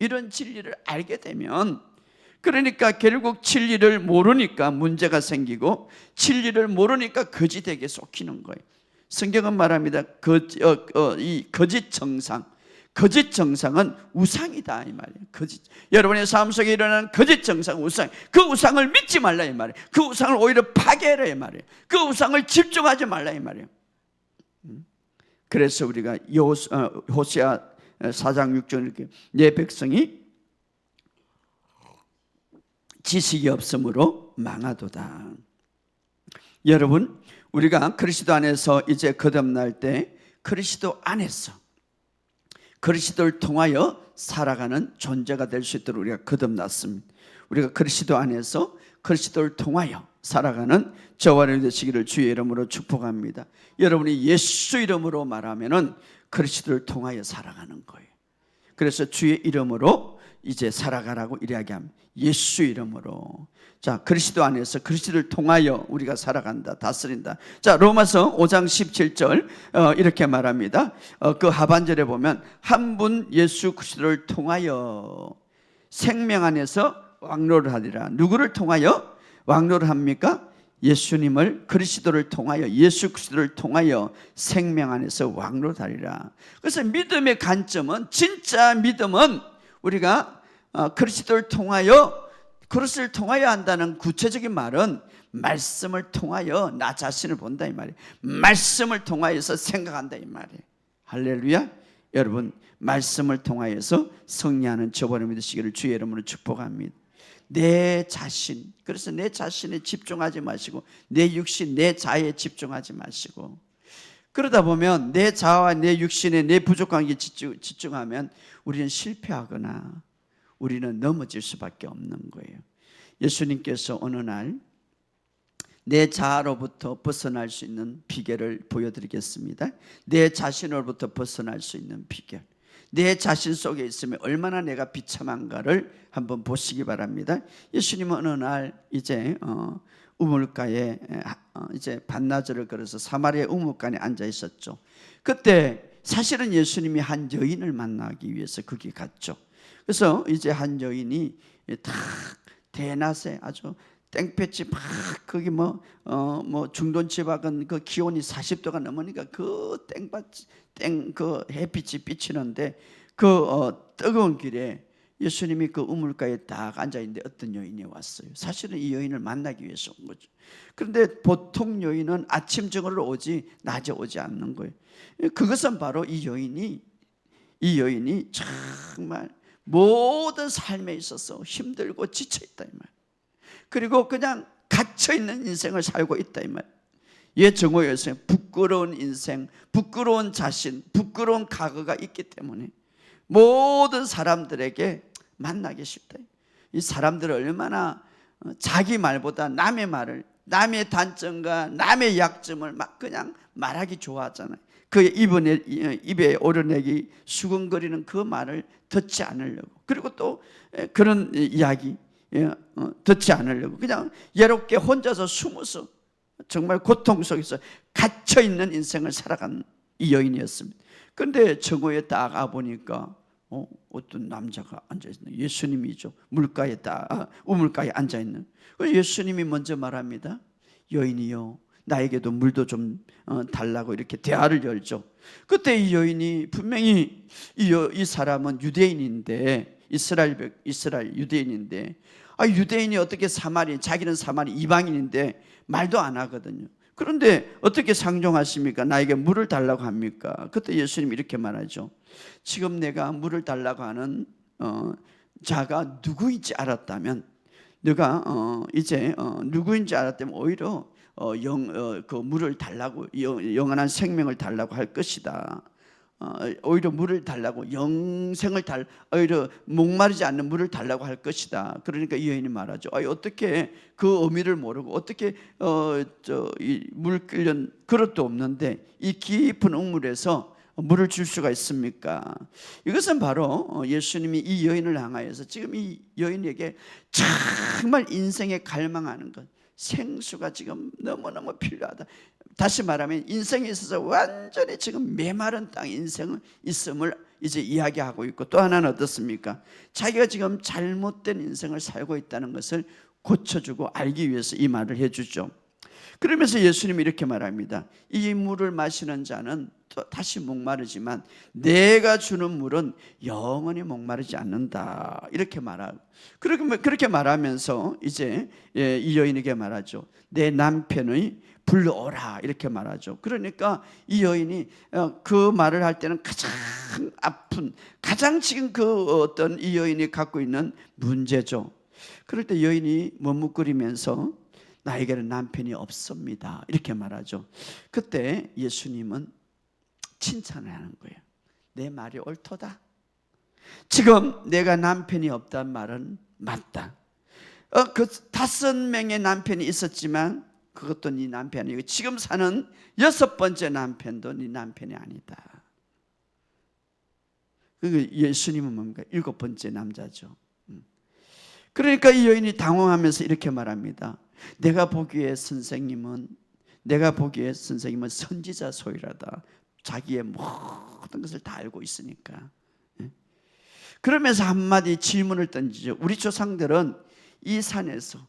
이런 진리를 알게 되면, 그러니까 결국 진리를 모르니까 문제가 생기고 진리를 모르니까 거짓에게 속히는 거예요. 성경은 말합니다. 이 거짓 정상은 우상이다 이 말이에요. 여러분의 삶 속에 일어나는 거짓 정상은 우상. 그 우상을 믿지 말라 이 말이에요. 그 우상을 오히려 파괴해라 이 말이에요. 그 우상을 집중하지 말라 이 말이에요. 그래서 우리가 호세아 4장 6절 이렇게, 내 백성이 지식이 없으므로 망하도다. 여러분, 우리가 그리스도 안에서 이제 거듭날 때 그리스도 안에서 그리스도를 통하여 살아가는 존재가 될 수 있도록 우리가 거듭났습니다. 우리가 그리스도 안에서 그리스도를 통하여 살아가는 저와 여러분이 되시기를 주의 이름으로 축복합니다. 여러분이 예수 이름으로 말하면은 그리스도를 통하여 살아가는 거예요. 그래서 주의 이름으로 이제 살아가라고 이야기합니다. 예수 이름으로. 자, 그리스도 안에서 그리스도를 통하여 우리가 살아간다, 다스린다. 자, 로마서 5장 17절 이렇게 말합니다. 그 하반절에 보면 한 분 예수 그리스도를 통하여 생명 안에서 왕노를 하리라. 누구를 통하여 왕노를 합니까? 예수님을, 그리스도를 통하여, 예수 그리스도를 통하여 생명 안에서 왕노를 하리라. 그래서 믿음의 관점은, 진짜 믿음은 우리가 그리스도를 통하여, 그리스도를 통하여 한다는 구체적인 말은 말씀을 통하여 나 자신을 본다 이 말이에요. 말씀을 통하여서 생각한다 이 말이에요. 할렐루야. 여러분, 말씀을 통하여서 승리하는 저와 여러분이 되시기를 주의 이름으로 축복합니다. 내 자신, 그래서 내 자신에 집중하지 마시고 내 육신, 내 자에 집중하지 마시고, 그러다 보면 내 자아와 내 육신에 내 부족한 게 집중하면 우리는 실패하거나 우리는 넘어질 수밖에 없는 거예요. 예수님께서 어느 날 내 자아로부터 벗어날 수 있는 비결을 보여드리겠습니다. 내 자신으로부터 벗어날 수 있는 비결, 내 자신 속에 있으면 얼마나 내가 비참한가를 한번 보시기 바랍니다. 예수님은 어느 날 이제 우물가에 이제 반나절을 걸어서 사마리아 우물가에 앉아 있었죠. 그때 사실은 예수님이 한 여인을 만나기 위해서 거기 갔죠. 그래서 이제 한 여인이 탁 대낮에 아주 땡볕이 막 거기 뭐 중동 지방은 그 기온이 40도가 넘으니까 그 그 햇빛이 비치는데 그 뜨거운 길에 예수님이 그 우물가에 딱 앉아 있는데 어떤 여인이 왔어요. 사실은 이 여인을 만나기 위해서 온 거죠. 그런데 보통 여인은 아침 저녁으로 오지 낮에 오지 않는 거예요. 그것은 바로 이 여인이 정말 모든 삶에 있어서 힘들고 지쳐 있다 이 말. 그리고 그냥 갇혀 있는 인생을 살고 있다 이 말. 예, 정오였어요. 부끄러운 인생, 부끄러운 자신, 부끄러운 과거가 있기 때문에 모든 사람들에게 만나기 쉽다. 이 사람들은 얼마나 자기 말보다 남의 말을, 남의 단점과 남의 약점을 막 그냥 말하기 좋아하잖아요. 그 입에 오르내기 수근거리는 그 말을 듣지 않으려고, 그리고 또 그런 이야기 듣지 않으려고 그냥 외롭게 혼자서 숨어서 정말 고통 속에서 갇혀있는 인생을 살아간 이 여인이었습니다. 그런데 정오에 딱 가보니까 어떤 남자가 앉아있는, 예수님이죠. 물가에 우물가에 앉아있는. 그래서 예수님이 먼저 말합니다. 여인이요, 나에게도 물도 좀 달라고 이렇게 대화를 열죠. 그때 이 여인이 분명히 이 사람은 유대인인데, 이스라엘 유대인인데, 유대인이 어떻게 자기는 사마리 이방인인데 말도 안 하거든요. 그런데 어떻게 상종하십니까? 나에게 물을 달라고 합니까? 그때 예수님이 이렇게 말하죠. 지금 내가 물을 달라고 하는 자가 누구인지 알았다면, 내가 이제 누구인지 알았다면 오히려 그 물을 달라고, 영원한 생명을 달라고 할 것이다. 오히려 물을 달라고, 오히려 목마르지 않는 물을 달라고 할 것이다. 그러니까 이 여인이 말하죠. 어떻게 그 의미를 모르고 어떻게 물 끓는 그릇도 없는데 이 깊은 우물에서 물을 줄 수가 있습니까? 이것은 바로 예수님이 이 여인을 향하여서 지금 이 여인에게 정말 인생에 갈망하는 것, 생수가 지금 너무너무 필요하다. 다시 말하면 인생에 있어서 완전히 지금 메마른 땅 인생은 있음을 이제 이야기하고 있고, 또 하나는 어떻습니까? 자기가 지금 잘못된 인생을 살고 있다는 것을 고쳐주고 알기 위해서 이 말을 해주죠. 그러면서 예수님이 이렇게 말합니다. 이 물을 마시는 자는 또 다시 목마르지만 내가 주는 물은 영원히 목마르지 않는다, 이렇게 말하고, 그렇게 말하면서 이제 이 여인에게 말하죠. 내 남편의 불러오라, 이렇게 말하죠. 그러니까 이 여인이 그 말을 할 때는 가장 아픈, 가장 지금 그 어떤 이 여인이 갖고 있는 문제죠. 그럴 때 여인이 머뭇거리면서 나에게는 남편이 없습니다, 이렇게 말하죠. 그때 예수님은 칭찬을 하는 거예요. 내 말이 옳도다. 지금 내가 남편이 없다는 말은 맞다. 그 5명의 남편이 있었지만 그것도 네 남편이 아니고 지금 사는 6번째 남편도 네 남편이 아니다. 예수님은 뭡니까? 7번째 남자죠. 그러니까 이 여인이 당황하면서 이렇게 말합니다. 내가 보기에 선생님은 선지자 소유라다. 자기의 모든 것을 다 알고 있으니까. 그러면서 한마디 질문을 던지죠. 우리 조상들은 이 산에서,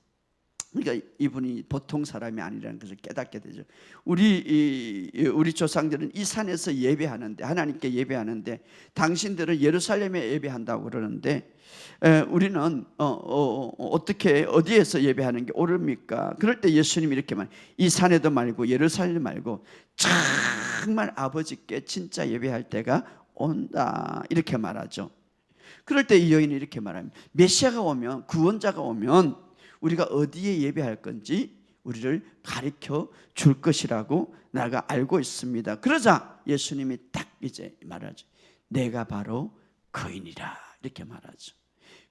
그러니까 이분이 보통 사람이 아니라는 것을 깨닫게 되죠. 우리 조상들은 이 산에서 예배하는데, 하나님께 예배하는데, 당신들은 예루살렘에 예배한다고 그러는데 우리는 어떻게 어디에서 예배하는 게 옳습니까? 그럴 때 예수님이 이렇게 말해요. 이 산에도 말고 예루살렘 말고 정말 아버지께 진짜 예배할 때가 온다, 이렇게 말하죠. 그럴 때 이 여인이 이렇게 말합니다. 메시아가 오면, 구원자가 오면 우리가 어디에 예배할 건지 우리를 가르쳐 줄 것이라고 내가 알고 있습니다. 그러자 예수님이 딱 이제 말하죠. 내가 바로 그인이라, 이렇게 말하죠.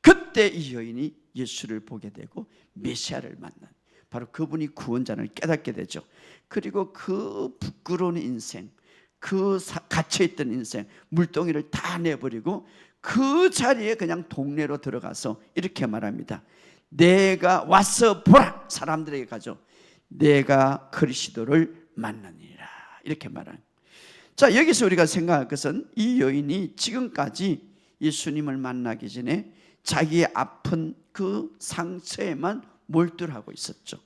그때 이 여인이 예수를 보게 되고 메시아를 만난, 바로 그분이 구원자를 깨닫게 되죠. 그리고 그 부끄러운 인생, 그 갇혀있던 인생, 물동이를 다 내버리고 그 자리에 그냥 동네로 들어가서 이렇게 말합니다. 내가 와서 보라. 사람들에게 가죠. 내가 그리스도를 만나니라. 이렇게 말하는. 자, 여기서 우리가 생각할 것은 이 여인이 지금까지 예수님을 만나기 전에 자기의 아픈 그 상처에만 몰두를 하고 있었죠.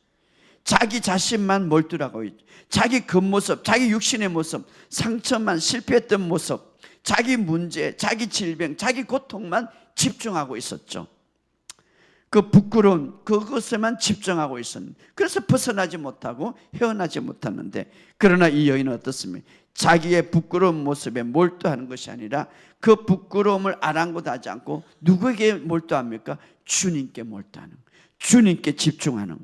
자기 자신만 몰두를 하고 있죠. 자기 겉모습, 자기 육신의 모습, 상처만, 실패했던 모습, 자기 문제, 자기 질병, 자기 고통만 집중하고 있었죠. 그 부끄러운 그것에만 집중하고 있었는데, 그래서 벗어나지 못하고 헤어나지 못하는데, 그러나 이 여인은 어떻습니까? 자기의 부끄러운 모습에 몰두하는 것이 아니라 그 부끄러움을 아랑곳하지 않고 누구에게 몰두합니까? 주님께 몰두하는, 주님께 집중하는.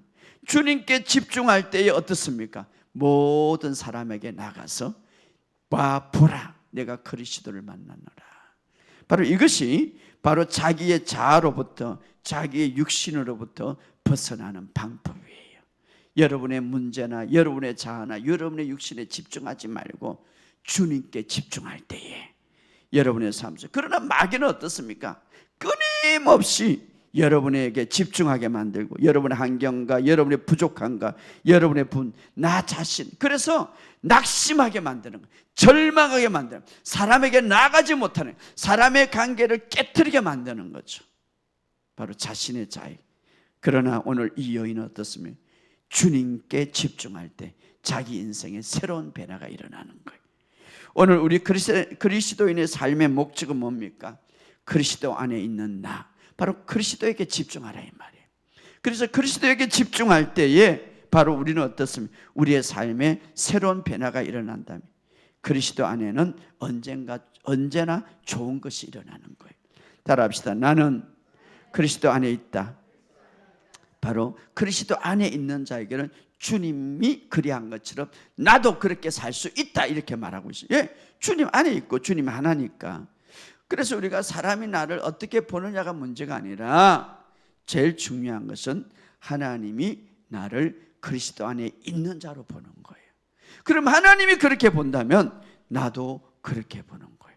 주님께 집중할 때에 어떻습니까? 모든 사람에게 나가서 와 보라, 내가 그리스도를 만나노라. 바로 이것이 바로 자기의 자아로부터, 자기의 육신으로부터 벗어나는 방법이에요. 여러분의 문제나 여러분의 자아나 여러분의 육신에 집중하지 말고 주님께 집중할 때에 여러분의 삶 속. 그러나 마귀는 어떻습니까? 끊임없이 여러분에게 집중하게 만들고, 여러분의 환경과 여러분의 부족함과 여러분의 나 자신, 그래서 낙심하게 만드는 거예요. 절망하게 만드는 거예요. 사람에게 나가지 못하는, 사람의 관계를 깨트리게 만드는 거죠. 바로 자신의 자익. 그러나 오늘 이 여인은 어떻습니까? 주님께 집중할 때 자기 인생에 새로운 변화가 일어나는 거예요. 오늘 우리 그리스도인의 삶의 목적은 뭡니까? 그리스도 안에 있는 나, 바로 그리스도에게 집중하라 이 말이에요. 그래서 그리스도에게 집중할 때에 바로 우리는 어떻습니까? 우리의 삶에 새로운 변화가 일어난다면 그리스도 안에는 언제나 좋은 것이 일어나는 거예요. 따라합시다. 나는 그리스도 안에 있다. 바로 그리스도 안에 있는 자에게는 주님이 그리한 것처럼 나도 그렇게 살 수 있다, 이렇게 말하고 있어요. 예, 주님 안에 있고 주님 하나니까. 그래서 우리가 사람이 나를 어떻게 보느냐가 문제가 아니라 제일 중요한 것은 하나님이 나를 그리스도 안에 있는 자로 보는 거예요. 그럼 하나님이 그렇게 본다면 나도 그렇게 보는 거예요.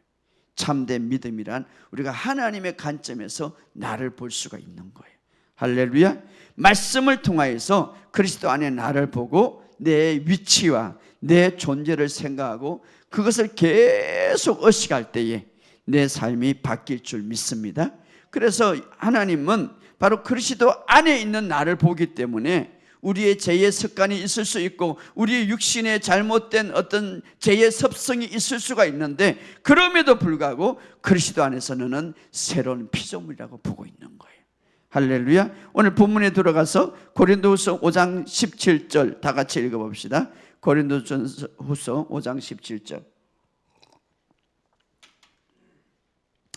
참된 믿음이란 우리가 하나님의 관점에서 나를 볼 수가 있는 거예요. 할렐루야. 말씀을 통하여서 그리스도 안에 나를 보고 내 위치와 내 존재를 생각하고 그것을 계속 의식할 때에 내 삶이 바뀔 줄 믿습니다. 그래서 하나님은 바로 그리스도 안에 있는 나를 보기 때문에 우리의 죄의 습관이 있을 수 있고 우리의 육신에 잘못된 어떤 죄의 습성이 있을 수가 있는데, 그럼에도 불구하고 그리스도 안에서 너는 새로운 피조물이라고 보고 있는 거예요. 할렐루야. 오늘 본문에 들어가서 고린도후서 5장 17절 다 같이 읽어봅시다. 고린도후서 5장 17절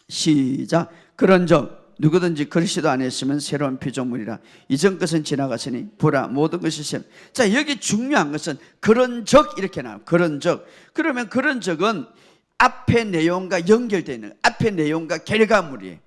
시작. 그런즉 누구든지 그리스도 안에 있으면 새로운 피조물이라. 이전 것은 지나갔으니 보라 모든 것이 새로. 자, 여기 중요한 것은 그런즉 이렇게 나와요. 그런즉. 그러면 그런즉은 앞의 내용과 연결되어 있는, 앞의 내용과 결과물이에요.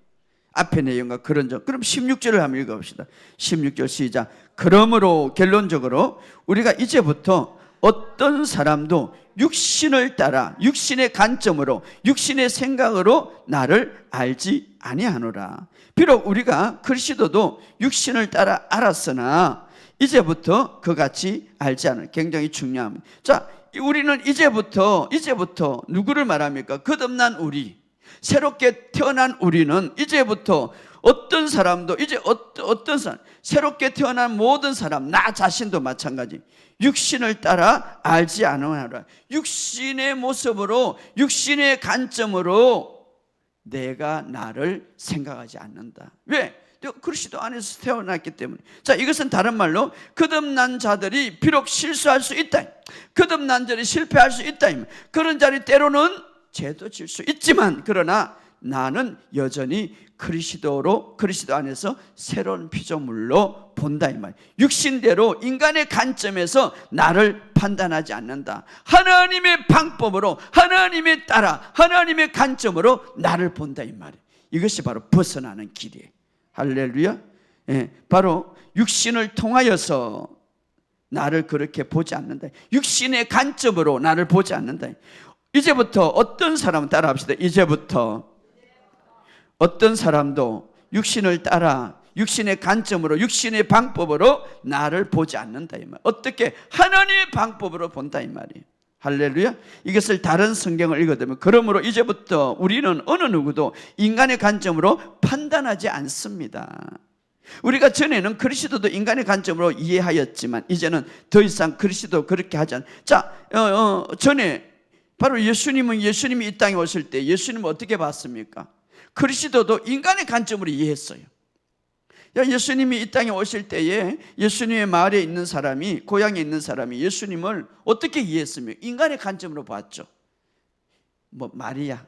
앞의 내용과 그런즉. 그럼 16절을 한번 읽어봅시다. 16절 시작. 그러므로 결론적으로 우리가 이제부터 어떤 사람도 육신을 따라, 육신의 관점으로, 육신의 생각으로 나를 알지 아니하노라. 비록 우리가 그리스도도 육신을 따라 알았으나 이제부터 그같이 알지 않을. 굉장히 중요합니다. 자, 우리는 이제부터 누구를 말합니까? 거듭난 우리, 새롭게 태어난 우리는 이제부터 어떤 사람도, 이제 어떤 사람, 새롭게 태어난 모든 사람, 나 자신도 마찬가지, 육신을 따라 알지 않으라. 육신의 모습으로, 육신의 관점으로 내가 나를 생각하지 않는다. 왜? 내가 그리스도 안에서 태어났기 때문에. 자, 이것은 다른 말로 거듭난 자들이 비록 실수할 수 있다, 거듭난 자들이 실패할 수 있다, 그런 자리 때로는 죄도 질 수 있지만, 그러나 나는 여전히 그리스도 안에서 새로운 피조물로 본다 이 말. 육신대로 인간의 관점에서 나를 판단하지 않는다. 하나님의 방법으로, 하나님에 따라, 하나님의 관점으로 나를 본다 이 말이에요. 이것이 바로 벗어나는 길이에요. 할렐루야. 예, 바로 육신을 통하여서 나를 그렇게 보지 않는다. 육신의 관점으로 나를 보지 않는다. 이제부터 어떤 사람은 따라합시다. 이제부터 어떤 사람도 육신을 따라, 육신의 관점으로, 육신의 방법으로 나를 보지 않는다 이 말. 어떻게? 하나님의 방법으로 본다 이 말이에요. 할렐루야. 이것을 다른 성경을 읽어보면, 그러므로 이제부터 우리는 어느 누구도 인간의 관점으로 판단하지 않습니다. 우리가 전에는 그리스도도 인간의 관점으로 이해하였지만 이제는 더 이상 그리스도 그렇게 하지 않. 전에 바로 예수님이 이 땅에 오실 때 예수님은 어떻게 봤습니까? 그리스도도 인간의 관점으로 이해했어요. 예수님이 이 땅에 오실 때에 예수님의 마을에 있는 사람이, 고향에 있는 사람이 예수님을 어떻게 이해했습니까? 인간의 관점으로 봤죠. 마리아,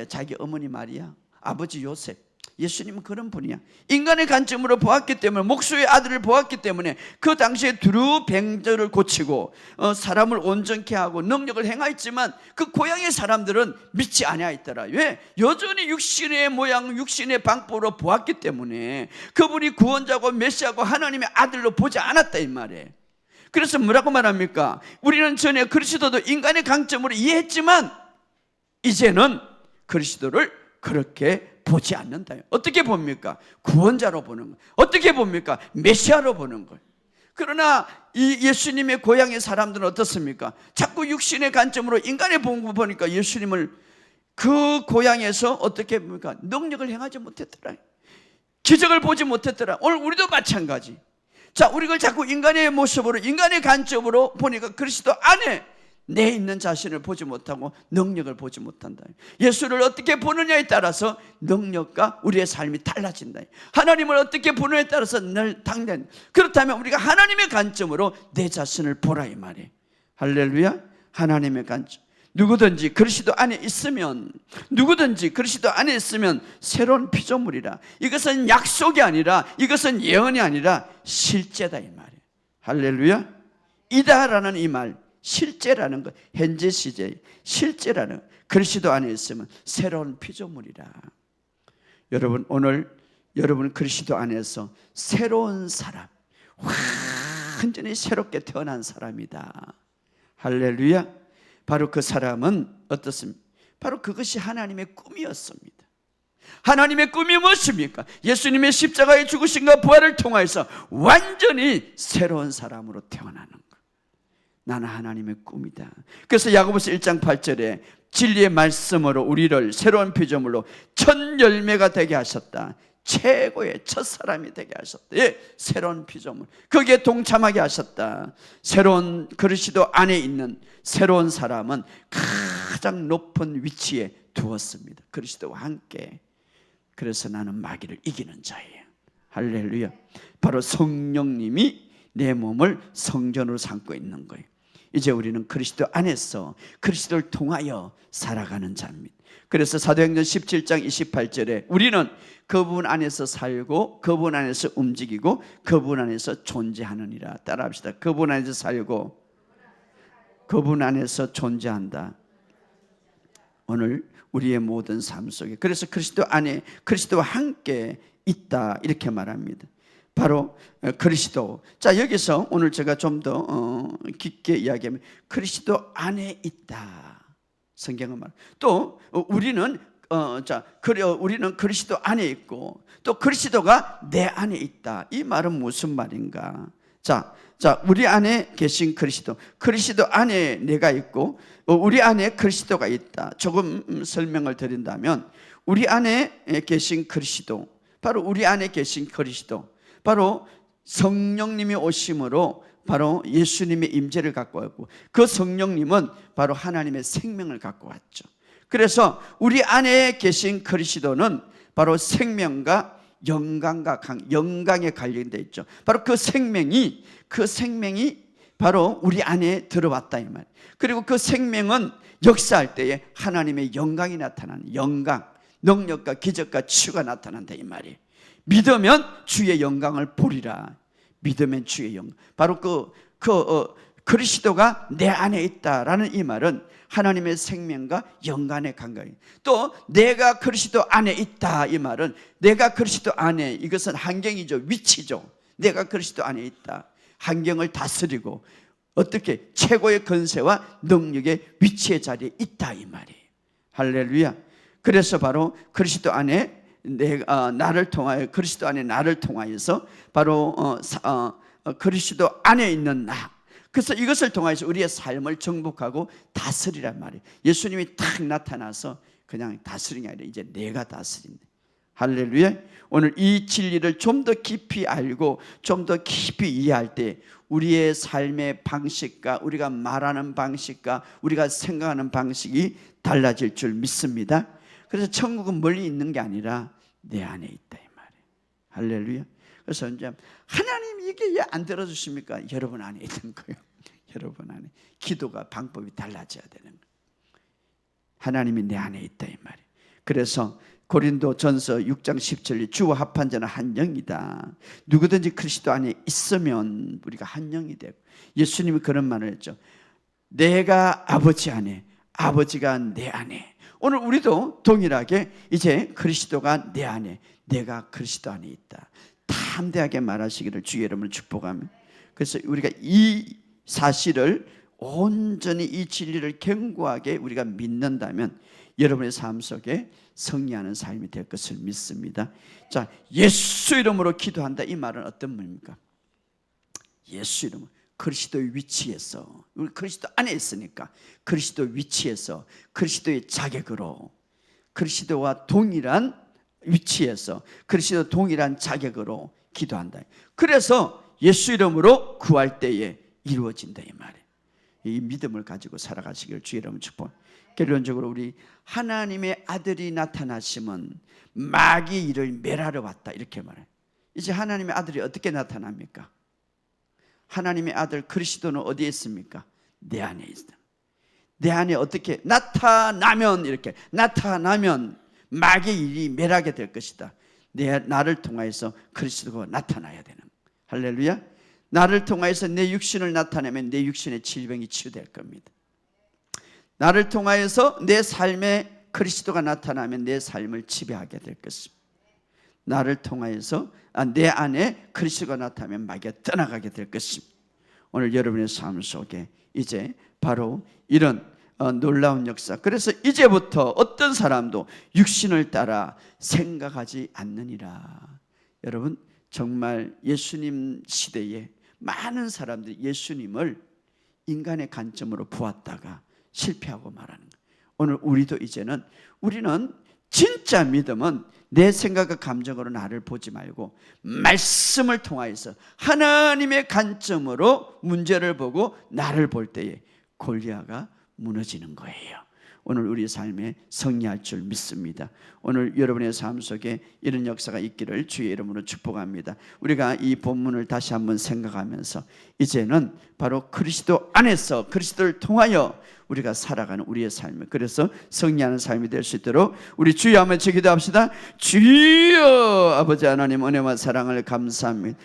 자기 어머니 마리아, 아버지 요셉, 예수님은 그런 분이야. 인간의 관점으로 보았기 때문에, 목수의 아들을 보았기 때문에 그 당시에 두루 병들을 고치고 사람을 온전케 하고 능력을 행하였지만 그 고향의 사람들은 믿지 아니하였더라. 왜? 여전히 육신의 모양, 육신의 방법으로 보았기 때문에 그분이 구원자고 메시아고 하나님의 아들로 보지 않았다 이 말이에요. 그래서 뭐라고 말합니까? 우리는 전에 그리스도도 인간의 관점으로 이해했지만 이제는 그리스도를 그렇게 보지 않는다. 어떻게 봅니까? 구원자로 보는 거예요. 어떻게 봅니까? 메시아로 보는 거예요. 그러나 이 예수님의 고향의 사람들은 어떻습니까? 자꾸 육신의 관점으로 인간의 본거 보니까 예수님을 그 고향에서 어떻게 봅니까? 능력을 행하지 못했더라. 기적을 보지 못했더라. 오늘 우리도 마찬가지. 자, 우리가 자꾸 인간의 모습으로, 인간의 관점으로 보니까 그리스도 안에 내 있는 자신을 보지 못하고 능력을 보지 못한다. 예수를 어떻게 보느냐에 따라서 능력과 우리의 삶이 달라진다. 하나님을 어떻게 보느냐에 따라서 늘 당된. 그렇다면 우리가 하나님의 관점으로 내 자신을 보라 이 말이에요. 할렐루야. 하나님의 관점. 누구든지 그리스도 안에 있으면 새로운 피조물이라. 이것은 약속이 아니라, 이것은 예언이 아니라 실제다 이 말이에요. 할렐루야. 이다라는 이 말, 실제라는 것, 현재 시제, 실제라는 것. 그리스도 안에 있으면 새로운 피조물이라. 여러분, 오늘 여러분 그리스도 안에서 새로운 사람, 완전히 새롭게 태어난 사람이다. 할렐루야. 바로 그 사람은 어떻습니까? 바로 그것이 하나님의 꿈이었습니다. 하나님의 꿈이 무엇입니까? 예수님의 십자가의 죽으심과 부활을 통하여서 완전히 새로운 사람으로 태어나는 것. 나는 하나님의 꿈이다. 그래서 야고보서 1장 8절에 진리의 말씀으로 우리를 새로운 피조물로 첫 열매가 되게 하셨다. 최고의 첫사람이 되게 하셨다. 예, 새로운 피조물, 거기에 동참하게 하셨다. 새로운 그리스도 안에 있는 새로운 사람은 가장 높은 위치에 두었습니다. 그리스도와 함께. 그래서 나는 마귀를 이기는 자예요. 할렐루야. 바로 성령님이 내 몸을 성전으로 삼고 있는 거예요. 이제 우리는 그리스도 안에서 그리스도를 통하여 살아가는 자입니다. 그래서 사도행전 17장 28절에 우리는 그분 안에서 살고 그분 안에서 움직이고 그분 안에서 존재하느니라. 따라합시다. 그분 안에서 살고 그분 안에서 존재한다. 오늘 우리의 모든 삶 속에, 그래서 그리스도 안에 그리스도와 함께 있다 이렇게 말합니다. 바로 그리스도. 자, 여기서 오늘 제가 좀 더 깊게 이야기하면 그리스도 안에 있다. 성경은 말. 또 우리는 우리는 그리스도 안에 있고 또 그리스도가 내 안에 있다. 이 말은 무슨 말인가? 자, 우리 안에 계신 그리스도 안에 내가 있고 우리 안에 그리스도가 있다. 조금 설명을 드린다면 우리 안에 계신 그리스도, 바로 우리 안에 계신 그리스도, 바로 성령님이 오심으로 바로 예수님의 임재를 갖고 왔고 그 성령님은 바로 하나님의 생명을 갖고 왔죠. 그래서 우리 안에 계신 그리스도는 바로 생명과 영광에 관련되어 있죠. 바로 그 생명이 바로 우리 안에 들어왔다 이 말. 그리고 그 생명은 역사할 때에 하나님의 영광이 나타나는, 영광, 능력과 기적과 치유가 나타난다 이 말이에요. 믿으면 주의 영광을 보리라. 믿으면 주의 영광. 바로 그리스도가 내 안에 있다라는 이 말은 하나님의 생명과 영광의 관계예요. 또 내가 그리스도 안에 있다 이 말은 내가 그리스도 안에, 이것은 환경이죠. 위치죠. 내가 그리스도 안에 있다. 환경을 다스리고 어떻게 최고의 권세와 능력의 위치의 자리에 있다 이 말이에요. 할렐루야. 그래서 바로 그리스도 안에 나를 통하여 그리스도 안에 나를 통하여서 바로 그리스도 안에 있는 나. 그래서 이것을 통해서 우리의 삶을 정복하고 다스리란 말이에요. 예수님이 딱 나타나서 그냥 다스리는 게 아니라 이제 내가 다스린다. 할렐루야. 오늘 이 진리를 좀 더 깊이 알고 좀 더 깊이 이해할 때 우리의 삶의 방식과 우리가 말하는 방식과 우리가 생각하는 방식이 달라질 줄 믿습니다. 그래서 천국은 멀리 있는 게 아니라 내 안에 있다 이 말이에요. 할렐루야. 그래서 이제 하나님 이게 왜 안 들어주십니까? 여러분 안에 있는 거예요. 여러분 안에. 기도가 방법이 달라져야 되는 거예요. 하나님이 내 안에 있다 이 말이에요. 그래서 고린도전서 6장 17절 주와 합한 자는 한 영이다. 누구든지 그리스도 안에 있으면 우리가 한 영이 되고, 예수님이 그런 말을 했죠. 내가 아버지 안에, 아버지가 내 안에. 오늘 우리도 동일하게 이제 그리스도가 내 안에, 내가 그리스도 안에 있다. 담대하게 말하시기를 주의 이름으로 축복하며, 그래서 우리가 이 사실을 온전히 이 진리를 견고하게 우리가 믿는다면 여러분의 삶 속에 승리하는 삶이 될 것을 믿습니다. 자, 예수 이름으로 기도한다 이 말은 어떤 말입니까? 예수 이름으로 그리스도의 위치에서, 우리 그리스도 안에 있으니까 그리스도 위치에서 그리스도의 자격으로, 그리스도와 동일한 위치에서 그리스도 동일한 자격으로 기도한다. 그래서 예수 이름으로 구할 때에 이루어진다 이 말이에요. 이 믿음을 가지고 살아가시길 주의 이름으로 축복합니다. 결론적으로 우리 하나님의 아들이 나타나시면 마귀 이를 멸하러 왔다 이렇게 말해요. 이제 하나님의 아들이 어떻게 나타납니까? 하나님의 아들 그리스도는 어디에 있습니까? 내 안에 있다. 내 안에 어떻게 나타나면, 이렇게 나타나면 마귀의 일이 멸하게 될 것이다. 나를 통하여서 그리스도가 나타나야 되는. 할렐루야. 나를 통하여서 내 육신을 나타내면 내 육신의 질병이 치유될 겁니다. 나를 통하여서 내 삶에 그리스도가 나타나면 내 삶을 지배하게 될 것입니다. 나를 통하여서 내 안에 그리스도가 나타나면 마귀가 떠나가게 될 것입니다. 오늘 여러분의 삶 속에 이제 바로 이런 놀라운 역사. 그래서 이제부터 어떤 사람도 육신을 따라 생각하지 않느니라. 여러분 정말 예수님 시대에 많은 사람들이 예수님을 인간의 관점으로 보았다가 실패하고 말하는 거예요. 오늘 우리도 이제는, 우리는 진짜 믿음은 내 생각과 감정으로 나를 보지 말고 말씀을 통하여서 하나님의 관점으로 문제를 보고 나를 볼 때에 골리앗가 무너지는 거예요. 오늘 우리 삶에 승리할 줄 믿습니다. 오늘 여러분의 삶 속에 이런 역사가 있기를 주의 이름으로 축복합니다. 우리가 이 본문을 다시 한번 생각하면서 이제는 바로 그리스도 안에서 그리스도를 통하여 우리가 살아가는 우리의 삶을, 그래서 승리하는 삶이 될 수 있도록 우리 주여 한번 기도합시다. 주여 아버지 하나님 은혜와 사랑을 감사합니다.